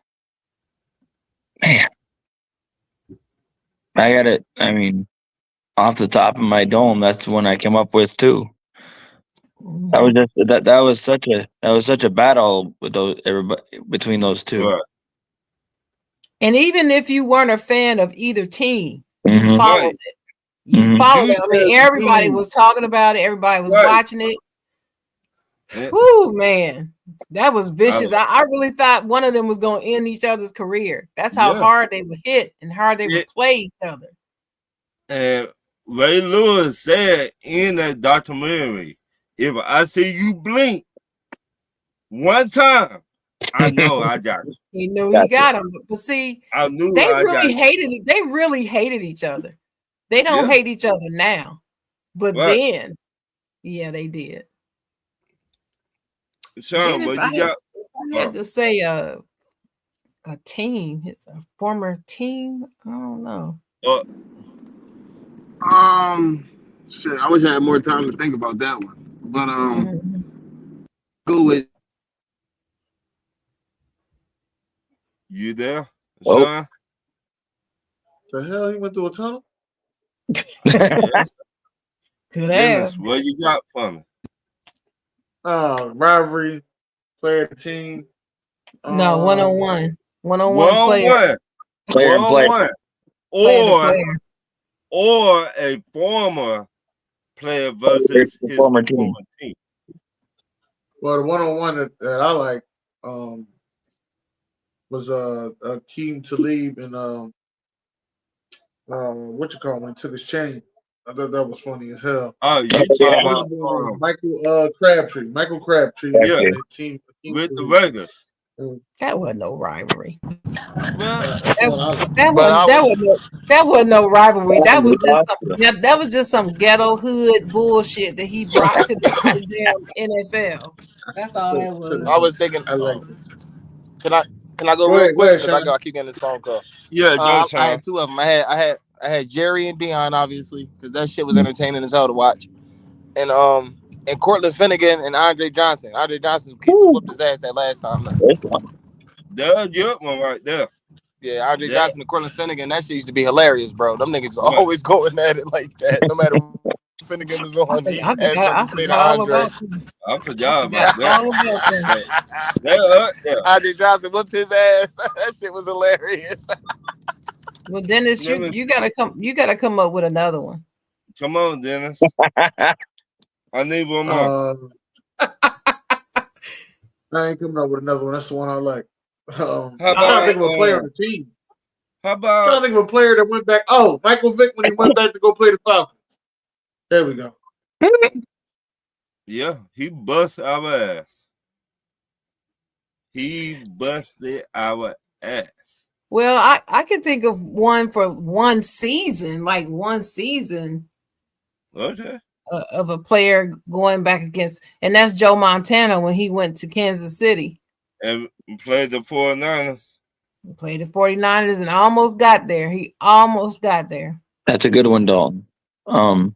I got it. I mean, off the top of my dome, that's the one I came up with too. That was just that was such a battle with everybody between those two. Right. And even if you weren't a fan of either team, you Mhm. followed Right. it. You Mhm. followed You it. I mean, said everybody dude. was talking about it. Everybody was Right. watching it. Yeah. Whew, man, that was vicious. I- I really thought one of them was going to end each other's career. That's how Yeah. hard they would hit and hard they Yeah. would play each other. And Ray Lewis said in that documentary, if I see you blink one time, I know I got you. He knew he Gotcha. got him. But see, I knew they I got really you. hated it. They really hated each other. They don't Yeah. hate each other now. But Right. then, yeah, they did. Sean, Then if what I you got? had to say a team, it's a former team. I don't know. Shit, I wish I had more time to think about that one. But Mhm. go with You there, Oh. Sean? The hell, he went through a tunnel. Yes. Could Dennis, have. what you got for me? Rivalry, player, team. No, Um, 1-on-1. 1-on-1 player. One-on-one. Player and player. One-on-one. Player to Or player. a former player versus Versus his former former team. team. Well, the 1-on-1 that I like was Akeem Talib and what you call it, when he took his chain. I thought that was funny as hell. Oh, you Yeah. talking What's about his name? Michael Crabtree. Michael Crabtree. Yeah. and the team. with the Talib. Raiders? That wasn't no rivalry. Well, That's the one I like. That wasn't no rivalry. That was just some ghetto hood bullshit that he brought to the damn NFL. That's all that was. I was thinking, I like it. can I go Go real ahead, quick? Sean. Because I keep getting this phone call. yeah, go, I Sean. had two of them. I had Jerry and Dion, obviously, because that shit was entertaining as hell to watch. And Cortland Finnegan and Andre Johnson. Andre Johnson whooped his ass that last time. There's your one right there. Yeah, Andre Yeah. Johnson and Cortland Finnegan. That shit used to be hilarious, bro. Them niggas Right. always going at it like that. No matter what Finnegan was on, he had something to say to Andre. I forgot about that. all about that. Yeah. Andre Johnson whooped his ass. That shit was hilarious. Well, Dennis, you gotta come up with another one. Come on, Dennis. I need one more. I ain't coming up with another one. That's the one I like. I'm How trying to think of about a player on the team. how I'm trying to about think of a player that went back. Oh, Michael Vick when he went back to go play the Falcons. There we go. yeah, he bust our ass. He busted our ass. Well, I can think of one for one season, like one season Okay. of a player going back against, and that's Joe Montana when he went to Kansas City. And played the 49ers. He played the 49ers and almost got there. He almost got there. That's a good one, Dalton. I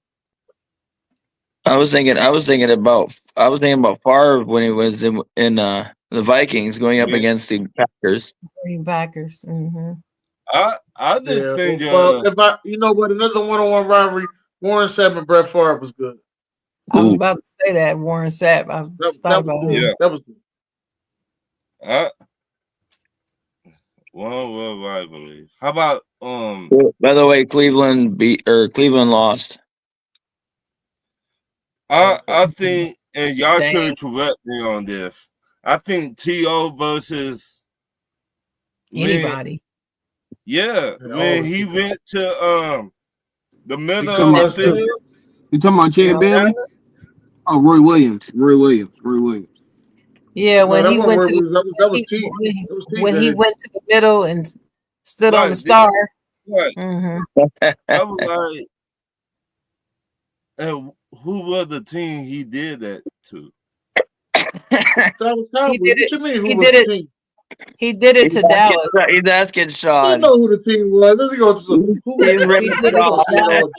was thinking about Favre when he was in the Vikings going up Yeah. against the Packers. Green Packers. Mm-hmm. I just think Well, you know what, another one-on-one rivalry, Warren Sapp and Brett Favre was good. I was about to say that Warren Sapp. I was thought about him. Yeah. That was good. One world rivalry. How about By the way, Cleveland lost. I think, and y'all Dang. could correct me on this. I think T.O. versus Anybody. When he went to the middle You talking of the about field. you talking about Chad Bailey? Oh, Roy Williams. Yeah, No, when that he one went where to it was, that was he, T. That was T. when he Baby. went to the middle and stood on the Right, star. Right. Mhm. I was like, and who was the team he did that to? That was Cowboys. He did What you it. mean? Who He was did the it. team? He did it to Dallas. He's asking You Sean. know who the team was. Let's go to who He's was ripping He did it Sean. to Dallas.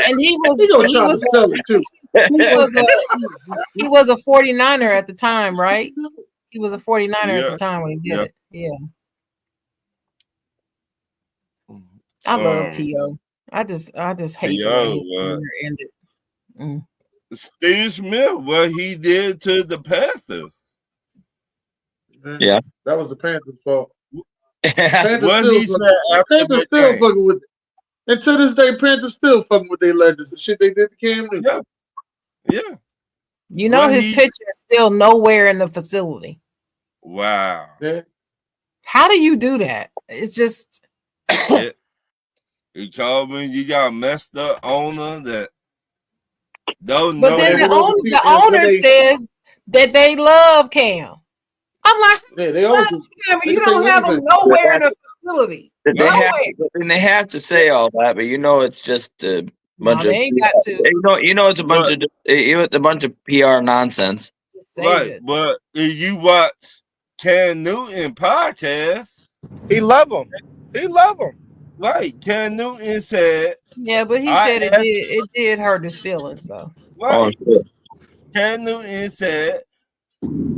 And He gonna try to sell it too. he was a 49er at the time, right? He was a 49er at the time when he did it. Yeah. I love T.O. I just hate the way his career ended. Steve Smith, what he did to the Panthers. Yeah. That was the Panthers' fault. What Panthers he still, said after Panthers the still game. fucking with it. And to this day, Panthers still fucking with their legends. The shit they did to Cam Newton. Yeah. You know his picture is still nowhere in the facility. Wow. Yeah. How do you do that? It's just He told me you got a messed up owner that don't But know. then the owner says that they love Cam. I'm like, they always Cam, you don't have him nowhere in the facility. They have to say all that, but you know it's just a bunch they of ain't got to. you know it's a bunch of it's a bunch of PR nonsense. Right, but if you watch Cam Newton podcast, he love him. He love him. Right, Cam Newton said. Yeah, but he said it did hurt his feelings though. Right. Cam Newton said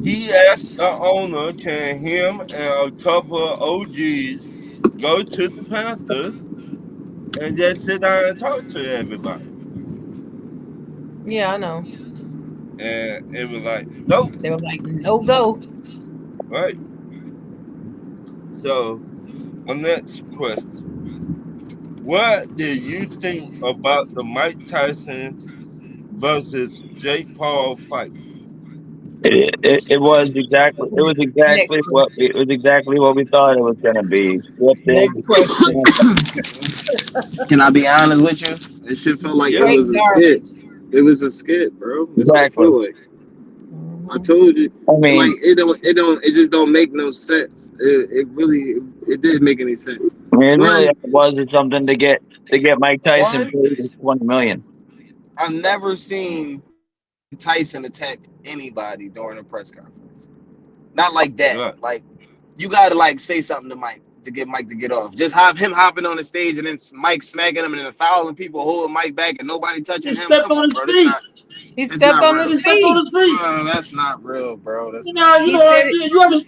he asked the owner, can him and a couple of OGs go to the Panthers and just sit down and talk to everybody? Yeah, I know. And it was like, nope. They were like, no go. Right. So, my next question. What did you think about the Mike Tyson versus Jake Paul fight? It was exactly what we thought it was gonna be. Next question. Can I be honest with you? It shit felt like it was a skit. It was a skit, bro. That's what it felt like. I told you. I mean, like it just don't make no sense. It really didn't make any sense. I mean, it really was something to get Mike Tyson paid his $20 million. I've never seen Tyson attack anybody during a press conference. Not like that. Right. Like you gotta like say something to Mike to get Mike to get off. Just him hopping on the stage and then Mike smacking him and then fouling people, holding Mike back and nobody touching him. Come on, bro. He stepped on his feet. That's not real, bro. That's you ever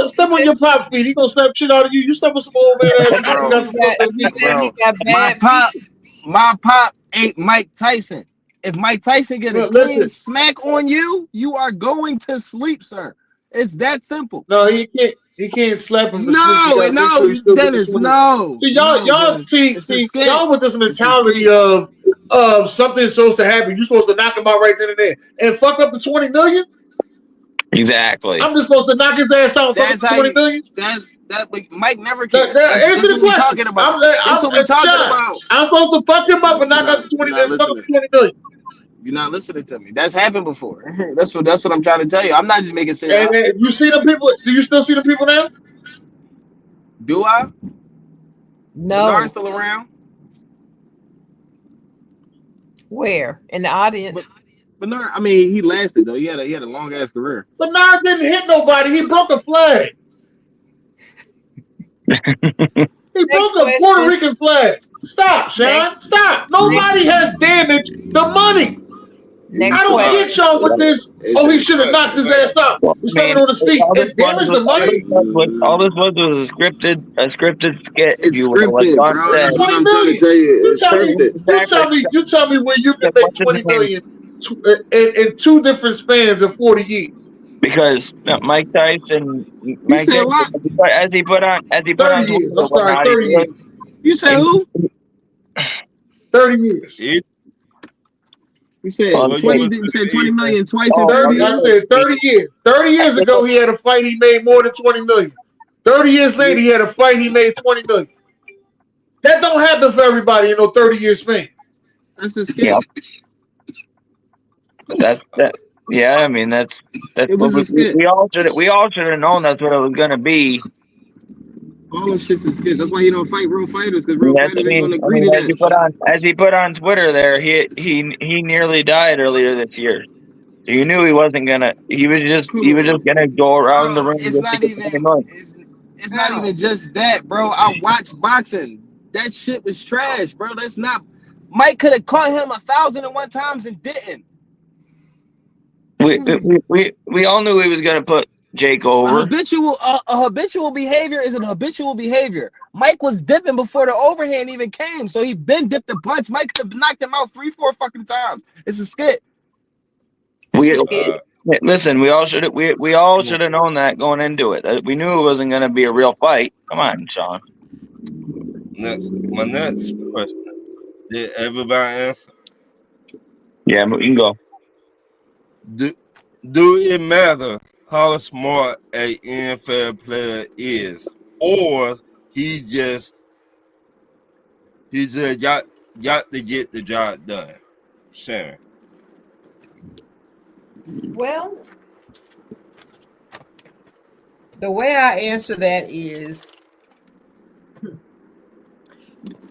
step on your pop feet, he gonna slap shit out of you. You step on some old man ass. My pop ain't Mike Tyson. If Mike Tyson get a clean smack on you, you are going to sleep, sir. It's that simple. No, he can't. He can't slap him. No, Dennis, no. See, y'all with this mentality of something's supposed to happen. You're supposed to knock him out right then and there and fuck up the $20 million. Exactly. I'm just supposed to knock his ass out. That's how $20 million. That Mike never can. Answer the question. Talking about. That's what we're talking about. I'm supposed to fuck him up and knock out the $20 million. You're not listening to me. That's happened before. That's what I'm trying to tell you. I'm not just making sense. Hey, you see the people? Do you still see the people now? Do I? No. Bernard's still around. Where? In the audience? Bernard, I mean, he lasted though. He had a long ass career. Bernard didn't hit nobody. He broke a flag. He broke a Puerto Rican flag. Stop, Sean. Stop. Nobody has damaged the money. I don't get y'all with this. Oh, he should have knocked his ass out. Standing on his feet. It damaged the money. All this was a scripted skit. It's scripted, bro. That's what I'm trying to tell you. It's scripted. You tell me where you can make $20 million in two different spans of 40 years. Because Mike Tyson, as he put on, 30 years. I'm sorry, 30 years. You said who? 30 years. You said 20 million twice in 30. I said 30 years. 30 years ago, he had a fight. He made more than $20 million. 30 years later, he had a fight. He made $20 million. That don't happen for everybody in no 30-year span. That's a skit. Yeah. That's that. Yeah, I mean that's It was a skit. we all should have known that's what it was gonna be. All them shits and skits. That's why you don't fight real fighters, because real That's, fighters ain't gonna agree to as he put on Twitter there, he nearly died earlier this year. So you knew he wasn't gonna. He was just gonna go around the ring. It's not even. It's not even just that, bro. I watched boxing. That shit was trash, bro. That's not. Mike could have caught him 1,001 times and didn't. We all knew he was gonna put Jake over. A habitual behavior is an habitual behavior. Mike was dipping before the overhand even came, so he been dipped a punch. Mike could have knocked him out 3-4 fucking times. It's a skit. Listen, we all should have known that going into it. We knew it wasn't going to be a real fight. Come on, Sean. My next question. Did everybody answer? Yeah, you can go. Do it matter how smart a NFL player is, or he just got to get the job done? Sharon. Well, the way I answer that is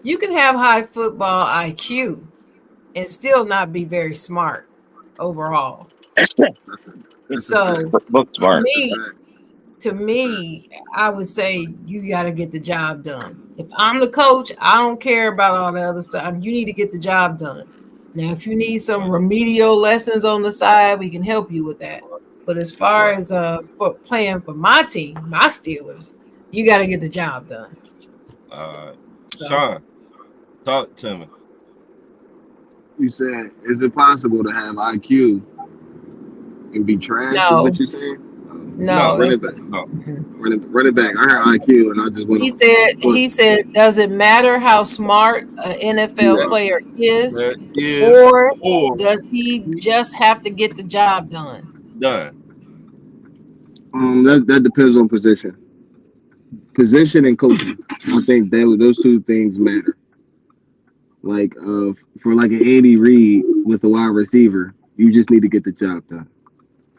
you can have high football IQ and still not be very smart overall. So to me, I would say you got to get the job done. If I'm the coach, I don't care about all the other stuff. You need to get the job done. Now, if you need some remedial lessons on the side, we can help you with that. But as far as for playing for my team, my Steelers, you got to get the job done. Sean, talk to me. You said, is it possible to have IQ and be trash? No. Is what you saying? No. Run it back. Run it back. I heard IQ, and I just went. He said, does it matter how smart an NFL player is, or does he just have to get the job done? That depends on position. Position and coaching. I think those two things matter. Like for like an Andy Reid with a wide receiver, you just need to get the job done.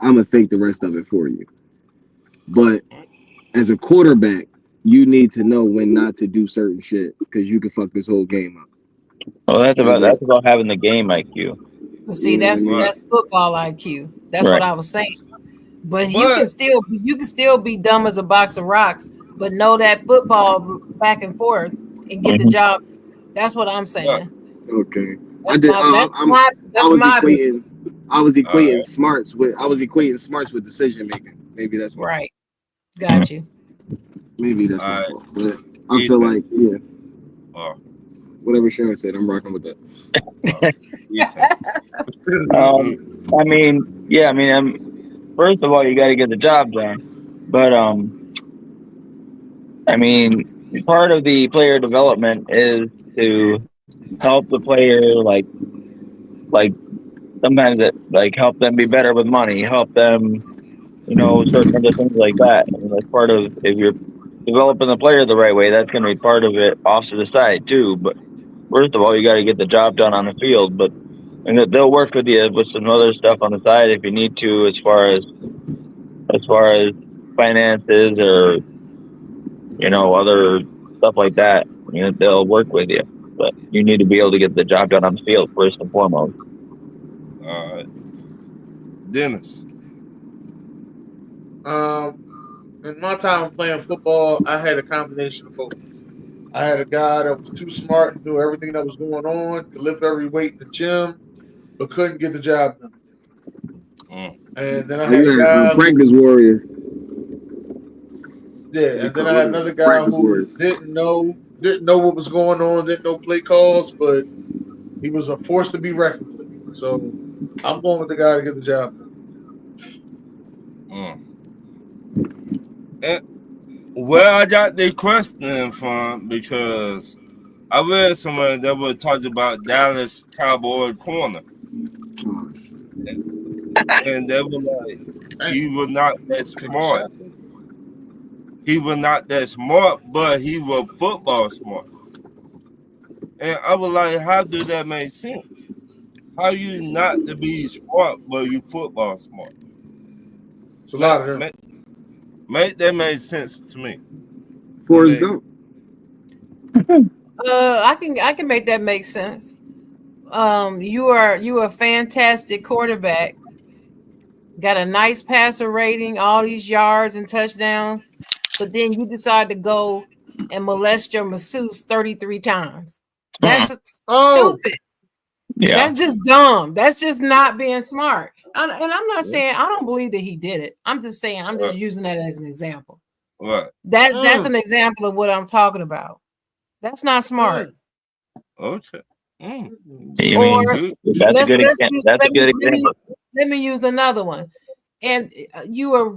I'm gonna think the rest of it for you. But as a quarterback, you need to know when not to do certain shit because you can fuck this whole game up. Well, that's about having the game IQ. See, that's football IQ. That's what I was saying. But you can still be dumb as a box of rocks, but know that football back and forth and get the job. That's what I'm saying. Okay. I was equating smarts with decision making. Maybe that's right. Got you. Maybe that's my fault. But I feel like whatever Sharon said, I'm rocking with that. I mean, first of all, you got to get the job done. But I mean, part of the player development is to help the player, like sometimes it help them be better with money, help them, certain other things like that. I mean, that's part of, if you're developing the player the right way, that's going to be part of it off to the side too. But first of all, you got to get the job done on the field. But they'll work with you with some other stuff on the side if you need to, as far as finances or other stuff like that. They'll work with you, but you need to be able to get the job done on the field first and foremost. All right, Dennis. In my time playing football, I had a combination of both. I had a guy that was too smart, knew everything that was going on, could lift every weight in the gym, but couldn't get the job done. And then I had a guy practice warrior. Yeah, and then I had another guy who didn't know what was going on, didn't know play calls, but he was a force to be reckoned with. So I'm going with the guy to get the job done. And where I got the question from, because I read somewhere that was talking about Dallas Cowboy corner, and they were like, he was not that smart. he was not that smart, but he was football smart. And I was like, how do that make sense? How you not to be smart, but you football smart? It's a lot of them. Make that make sense to me. Forrest Gump. I can make that make sense. You are a fantastic quarterback. Got a nice passer rating, all these yards and touchdowns, but then you decide to go and molest your masseuse 33 times. That's stupid. Yeah. That's just dumb. That's just not being smart. And I'm not saying I don't believe that he did it. I'm just saying I'm just using that as an example. Right. That's an example of what I'm talking about. That's not smart. Okay. Or that's a good example. Let me use another one. And you are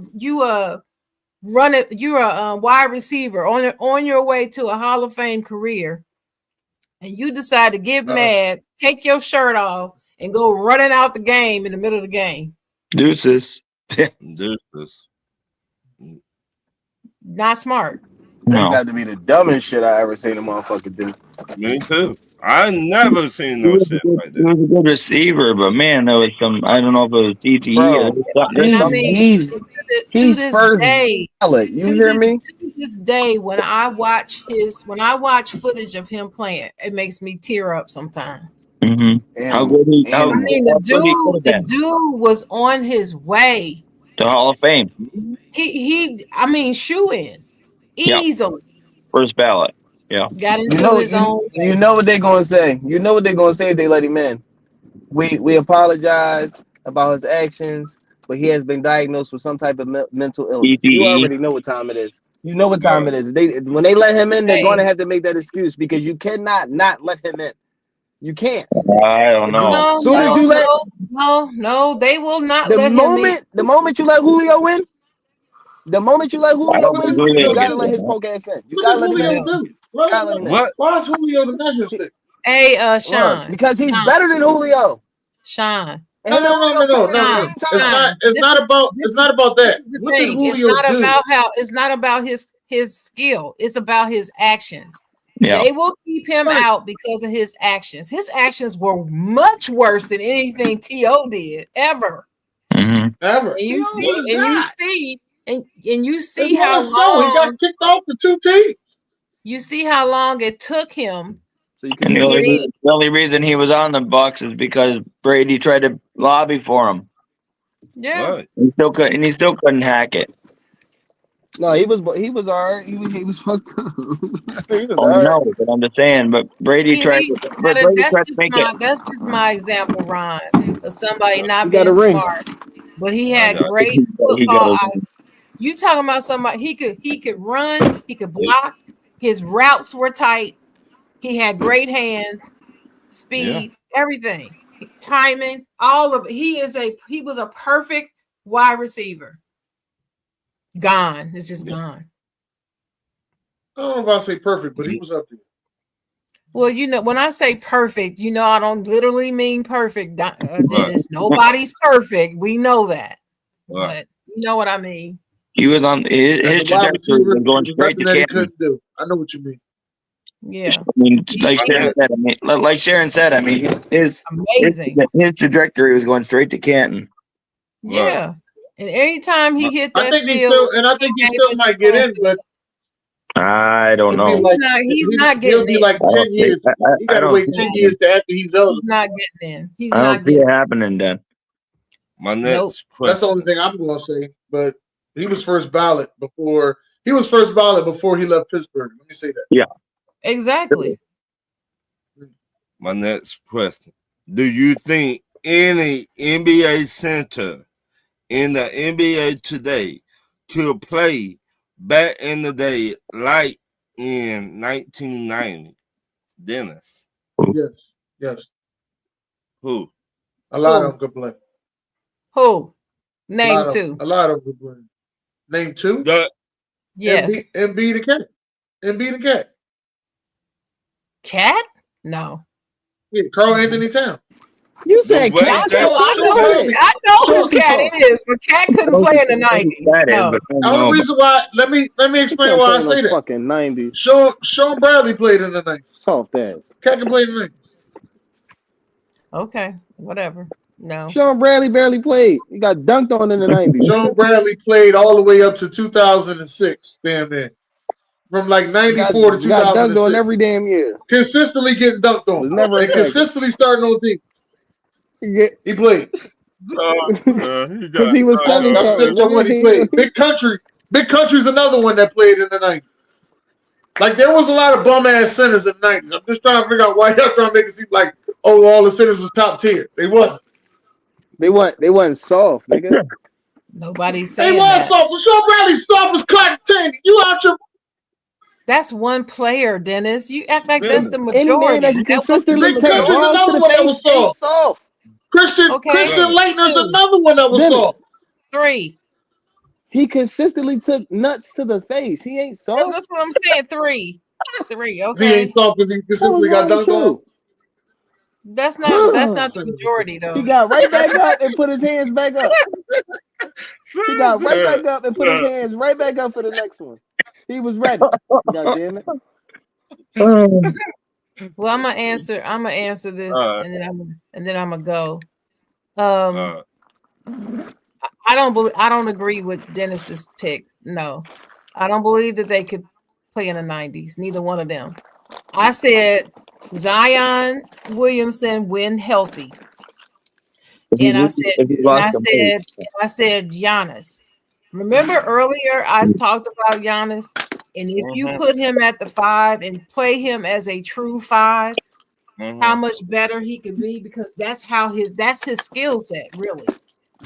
a wide receiver on your way to a Hall of Fame career, and you decide to get mad, take your shirt off, and go running out the game in the middle of the game. Deuces. Deuces. Not smart. That's got to be the dumbest shit I ever seen a motherfucker do. Me too. I never seen no shit like that. He was a good receiver, but man, there was some. I don't know if it was DTE. He's first ballot. You hear me? To this day, when I watch footage of him playing, it makes me tear up sometimes. Mm-hmm. How good he? The dude was on his way to Hall of Fame. Shoe in easily. First ballot. Yeah. Got into his own. You know what they're gonna say. You know what they're gonna say if they let him in. We apologize about his actions, but he has been diagnosed with some type of mental illness. You already know what time it is. You know what time it is. When they let him in, they're going to have to make that excuse because you cannot not let him in. You can't. I don't know. No, they will not let him in. The moment you let Julio in, you gotta let his punk ass in. You gotta let him in. Why is Julio the measure stick? Hey, Sean. Because he's better than Julio. Sean. No. It's not about that. What did Julio do? It's not about his skill. It's about his actions. Yeah. They will keep him out because of his actions. His actions were much worse than anything T.O. did ever. Mm-hmm. Ever. And you see how long he got kicked off the 2 teams. You see how long it took him. And the only reason he was on the Bucks is because Brady tried to lobby for him. Yeah. Right. He still couldn't hack it. No, he was all right. He was fucked up. No, but I'm just saying. But Brady tried to make it. That's just my example, Ron, of somebody not being smart. But he had great football. You talking about somebody? He could run. He could block. His routes were tight. He had great hands, speed, everything, timing, all of it. He was a perfect wide receiver. Gone. It's just gone. I don't know if I say perfect, but he was up there. Well, when I say perfect, I don't literally mean perfect, Dennis. Nobody's perfect. We know that. But you know what I mean. He was on his trajectory was going straight to Canton. I know what you mean. Yeah. I mean, like Sharon said, his trajectory was going straight to Canton. Yeah. And anytime he hit that I think he still might get in, but I don't know. He's not getting in. Like 10 years. You gotta wait 10 years to after he's eligible. He's not getting in. He's I not don't see it happening then. My next question. That's the only thing I'm gonna say. But he was first ballot before he left Pittsburgh. Let me say that. Yeah. Exactly. My next question. Do you think any NBA center in the NBA today could play back in the day like in 1990? Dennis. Yes. Who? A lot of them could play. Who? Name two. A lot of them could play. Name two? Yes. Embiid the Cat. Embiid the Cat. Cat? No. Yeah, Karl Anthony Towns. You said way Cat. that- I know who Cat is, but Cat couldn't play in the 90s. That is, No. but I The don't know. only reason why, let me He explain can't why play I in say no that. fucking 90s. Sean Bradley played in the 90s. Soft ass. Cat can play in the 90s. Okay, whatever. No. Sean Bradley barely played. He got dunked on in the 90s. Sean Bradley played all the way up to 2006. Damn man, from like Got 94 to dunked on 2006. every damn year. Consistently getting dunked on. Was never And effective. consistently starting on team. He played. Because he was That's 7-something. the one he played. Big Country's another one that played in the 90s. Like there was a lot of bum ass centers in the 90s. I'm just trying to figure out why y'all trying to make it seem like all the centers was top tier. They wasn't. They wasn't soft, nigga. Nobody's They saying was that. soft. Sean Bradley's soft as cotton candy. You out your That's one player, Dennis. You act like that's the Any man majority. that can That was consistently the take Country's balls to another the one that face was ain't soft. soft. Christian Okay. Leitner's Two. another one that was Dennis. soft. 3. He consistently took nuts to the face. He ain't Well, soft. that's what I'm saying. 3. 3. He Okay. ain't soft because he That was consistently got wrong with dunked on. you. That's not the majority though. He got right back up and put his hands back up. He got right back up and put his hands right back up for the next one. He was ready. God damn it. Well, I'm gonna answer this, and then I'm gonna go. I don't agree with Dennis's picks. No, I don't believe that they could play in the 90s. Neither one of them. I said Zion Williamson when healthy, and I said Giannis. Remember earlier I talked about Giannis, and if you put him at the 5 and play him as a true 5, how much better he could be, because that's his skill set. Really,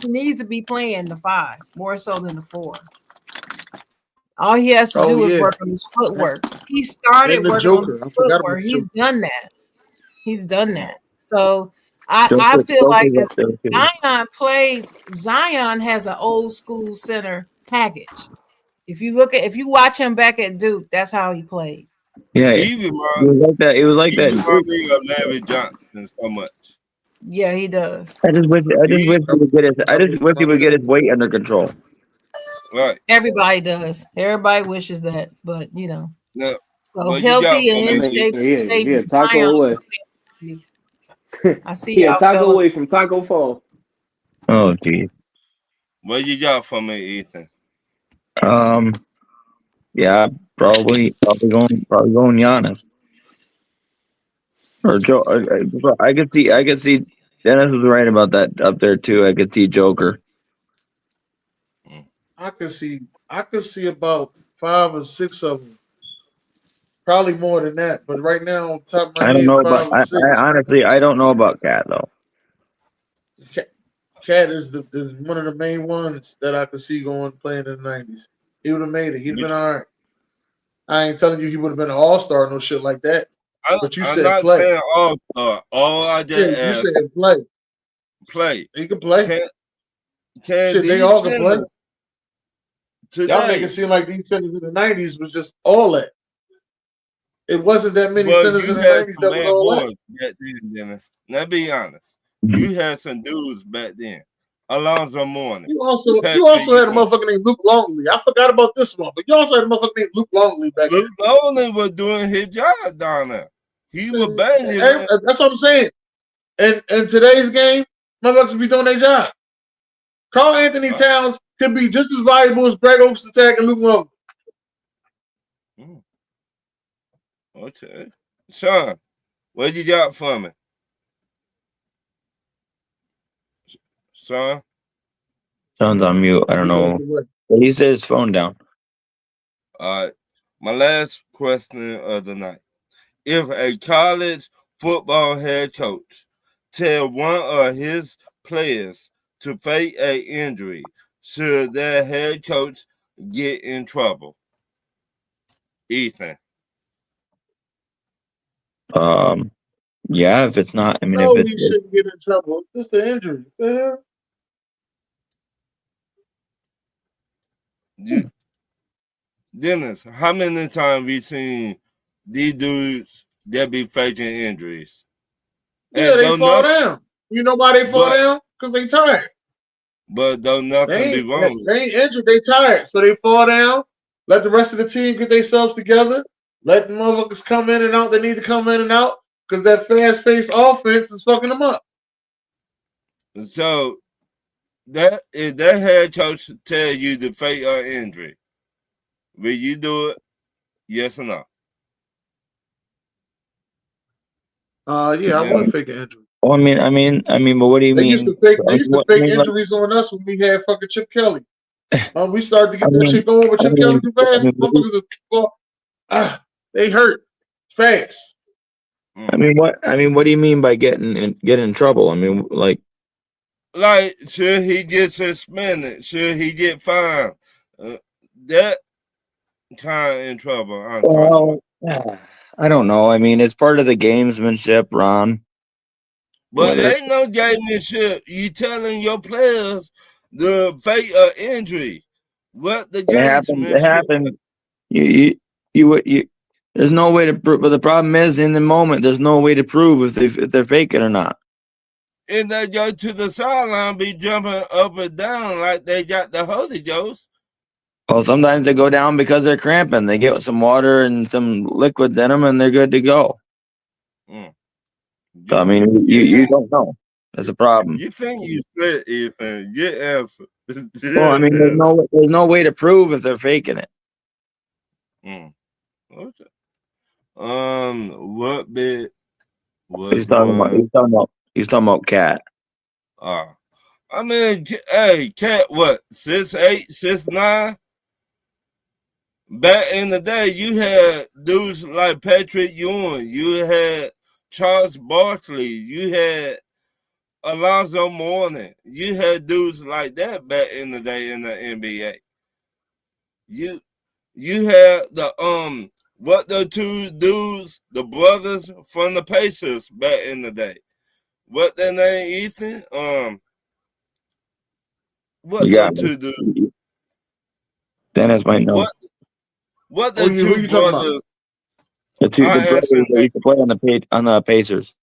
he needs to be playing the 5 more so than the 4. All he has to do is work on his footwork. He started working on his footwork. He's done that. He's done that. So I feel like if Zion has an old school center package. If you watch him back at Duke, that's how he played. Yeah, He it was like that. It was like that. reminds me of Larry Johnson so much. Yeah, he does. I just wish he would get his weight under control. Right. Everybody does. Everybody wishes that, but No. so healthy and in shape. Yeah, taco away. I see Yeah, y'all taco fellas. away from Taco Fall. Oh, geez. What you got for me, Ethan? Yeah, probably going Giannis or Joe. I could see Dennis was right about that up there too. I could see Joker. I could see about 5 or 6 of them. Probably more than that, but right now on top of my I don't head, know 5 about. or 6. I honestly don't know about Cat though. Cat is one of the main ones that I could see playing in the 90s. He would have made it. He'd have been all right. I ain't telling you he would have been an all-star, no shit like that. But you I'm said not play. saying all-star. All I just asked, you said play. Play. He can play. Can Shit, they all can play. Today, Y'all make it seem like these centers in the 90s was just all that. It wasn't that many well, centers you in the had 90s some that was bad all that. boys back then, Dennis. Now be honest. You had some dudes back then. Alonzo Mourning. You also had a motherfucker named Luke Longley. I forgot about this one, but you also had a motherfucker named Luke Longley back then. Luke Longley was doing his job down there. He was banging. That's what I'm saying. And in today's game, motherfuckers would be doing their job. Karl Anthony Towns could be just as valuable as Greg Oakes-Attack and Luke Longley. Okay. Sean, what you got for me? Sean's on mute. I don't know. He said his phone down. All right. My last question of the night. If a college football head coach tell one of his players to fake an injury, should their head coach get in trouble? Ethan. Yeah, if it's not, I mean, No, if he it's shouldn't get in trouble. It's just the injury. Dennis, how many times we seen these dudes that be faking injuries? Yeah, they fall down. You know why they fall down? Because they tired. But though nothing be wrong with They ain't injured. They tired, so they fall down. Let the rest of the team get themselves together. Let the motherfuckers come in and out. They need to come in and out because that fast-paced offense is fucking them up. it. So that if that head coach tell you to fake an injury, will you do it? Yes or no? Yeah, I would fake an injury. Well, I mean, but what do you They mean? used to fake. They Like, used to what, I fake mean, like, injuries on us when we had fucking Chip Kelly. We started to I get that mean, shit going with I Chip Kelly mean, too I fast. mean, Motherfuckers they hurt fast. what do you mean by getting in trouble? I mean, like should he get suspended? Should he get fined? That kind of in trouble. I'm talking about. I don't know. I mean, it's part of the gamesmanship, Ron. But ain't no gamesmanship. You telling your players to fake an injury. What the gamesmanship? It happened. You. There's no way to prove. But the problem is, in the moment, there's no way to prove if they're faking or not. And they go to the sideline, be jumping up and down like they got the Holy Ghost. Well, sometimes they go down because they're cramping. They get some water and some liquids in them, and they're good to go. So I mean, you don't know. That's a problem. You think you split, Ethan? Get answer. Well, I mean, there's no way to prove if they're faking it. Okay. What bit was He's talking about Cat. I mean, hey, Cat, what 6'8", 6'9"? Back in the day, you had dudes like Patrick Ewing, you had Charles Barkley, you had Alonzo Mourning, you had dudes like that back in the day in the NBA. You had the what the two dudes, the brothers from the Pacers back in the day. What their name, Ethan? What the two dudes? Dennis might know. What the two brothers? The brothers that used to play on the Pacers.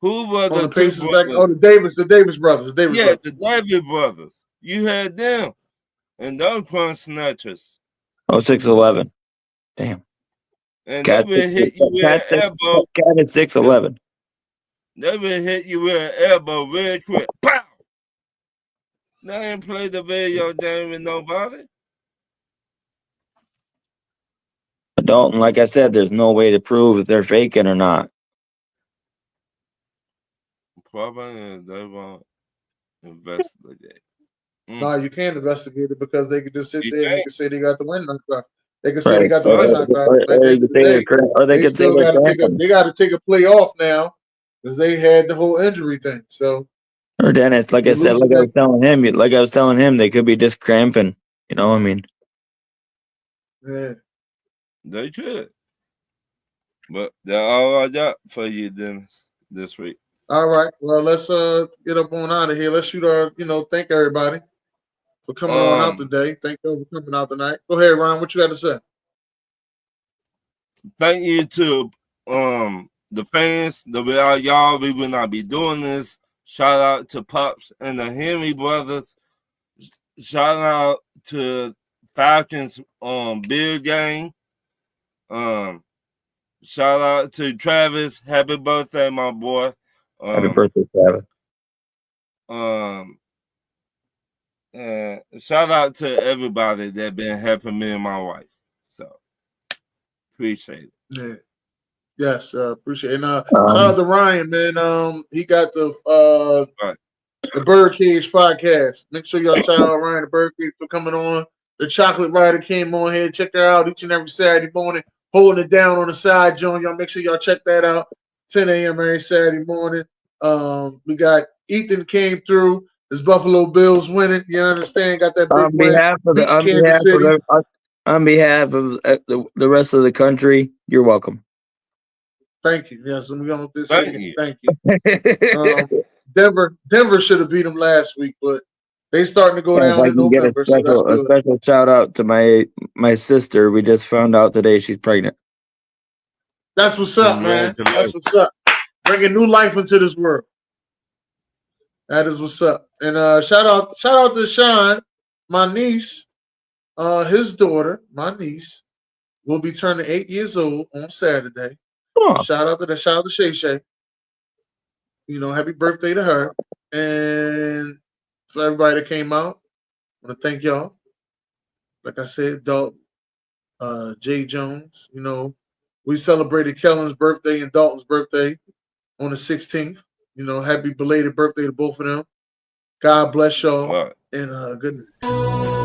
Who were the two Pacers brothers? the Davis brothers. The Davis brothers. You had them, and those crunch snatchers. 6'11". Damn. And they will hit you with an elbow. Cat is 6'11". They will hit you with an elbow real quick. Pow! They ain't played the video game with nobody. Dalton, like I said, there's no way to prove if they're faking or not. Probably they won't investigate. No, you can't investigate it because they could just sit there and they can say they got the win knocked out. They can say they got the win knocked out. They got to take a play off now because they had the whole injury thing. So, or Dennis, like I said, like I was telling him, they could be just cramping. You know, I mean, yeah, they could. But that's all I got for you, Dennis, this week. All right. Well, let's get up on out of here. Let's shoot our, thank everybody for coming on out today. Thank you for coming out tonight. Go ahead, Ryan. What you got to say? Thank you to the fans. Without y'all, we would not be doing this. Shout out to Pops and the Henry brothers. Shout out to Falcons Bill game. Shout out to Travis. Happy birthday, my boy. Happy birthday, Travis. Shout out to everybody that been helping me and my wife. So appreciate it. Yeah. Yes, appreciate it. And shout out to Ryan, man. He got the Birdcage podcast. Make sure y'all shout out Ryan the Birdcage for coming on. The Chocolate Rider came on here. Check her out each and every Saturday morning, holding it down on the side, John. Y'all make sure y'all check that out. 10 a.m. every Saturday morning. We got Ethan came through. His Buffalo Bills winning. You understand? Got that big win. On behalf of the rest of the country, you're welcome. Thank you. Yes, we're going to thank you. Denver should have beat them last week, but they starting to go down in November. A special shout out to my sister. We just found out today she's pregnant. That's what's up, man. That's what's up. Bringing new life into this world. That is what's up. And shout out to Sean, my niece, his daughter, my niece, will be turning 8 years old on Saturday. Huh. Shout out to Shay Shay. You know, happy birthday to her. And for everybody that came out, I want to thank y'all. Like I said, Dalton, Jay Jones, you know, we celebrated Kellen's birthday and Dalton's birthday on the 16th. You know, happy belated birthday to both of them. God bless y'all. Right. And good night.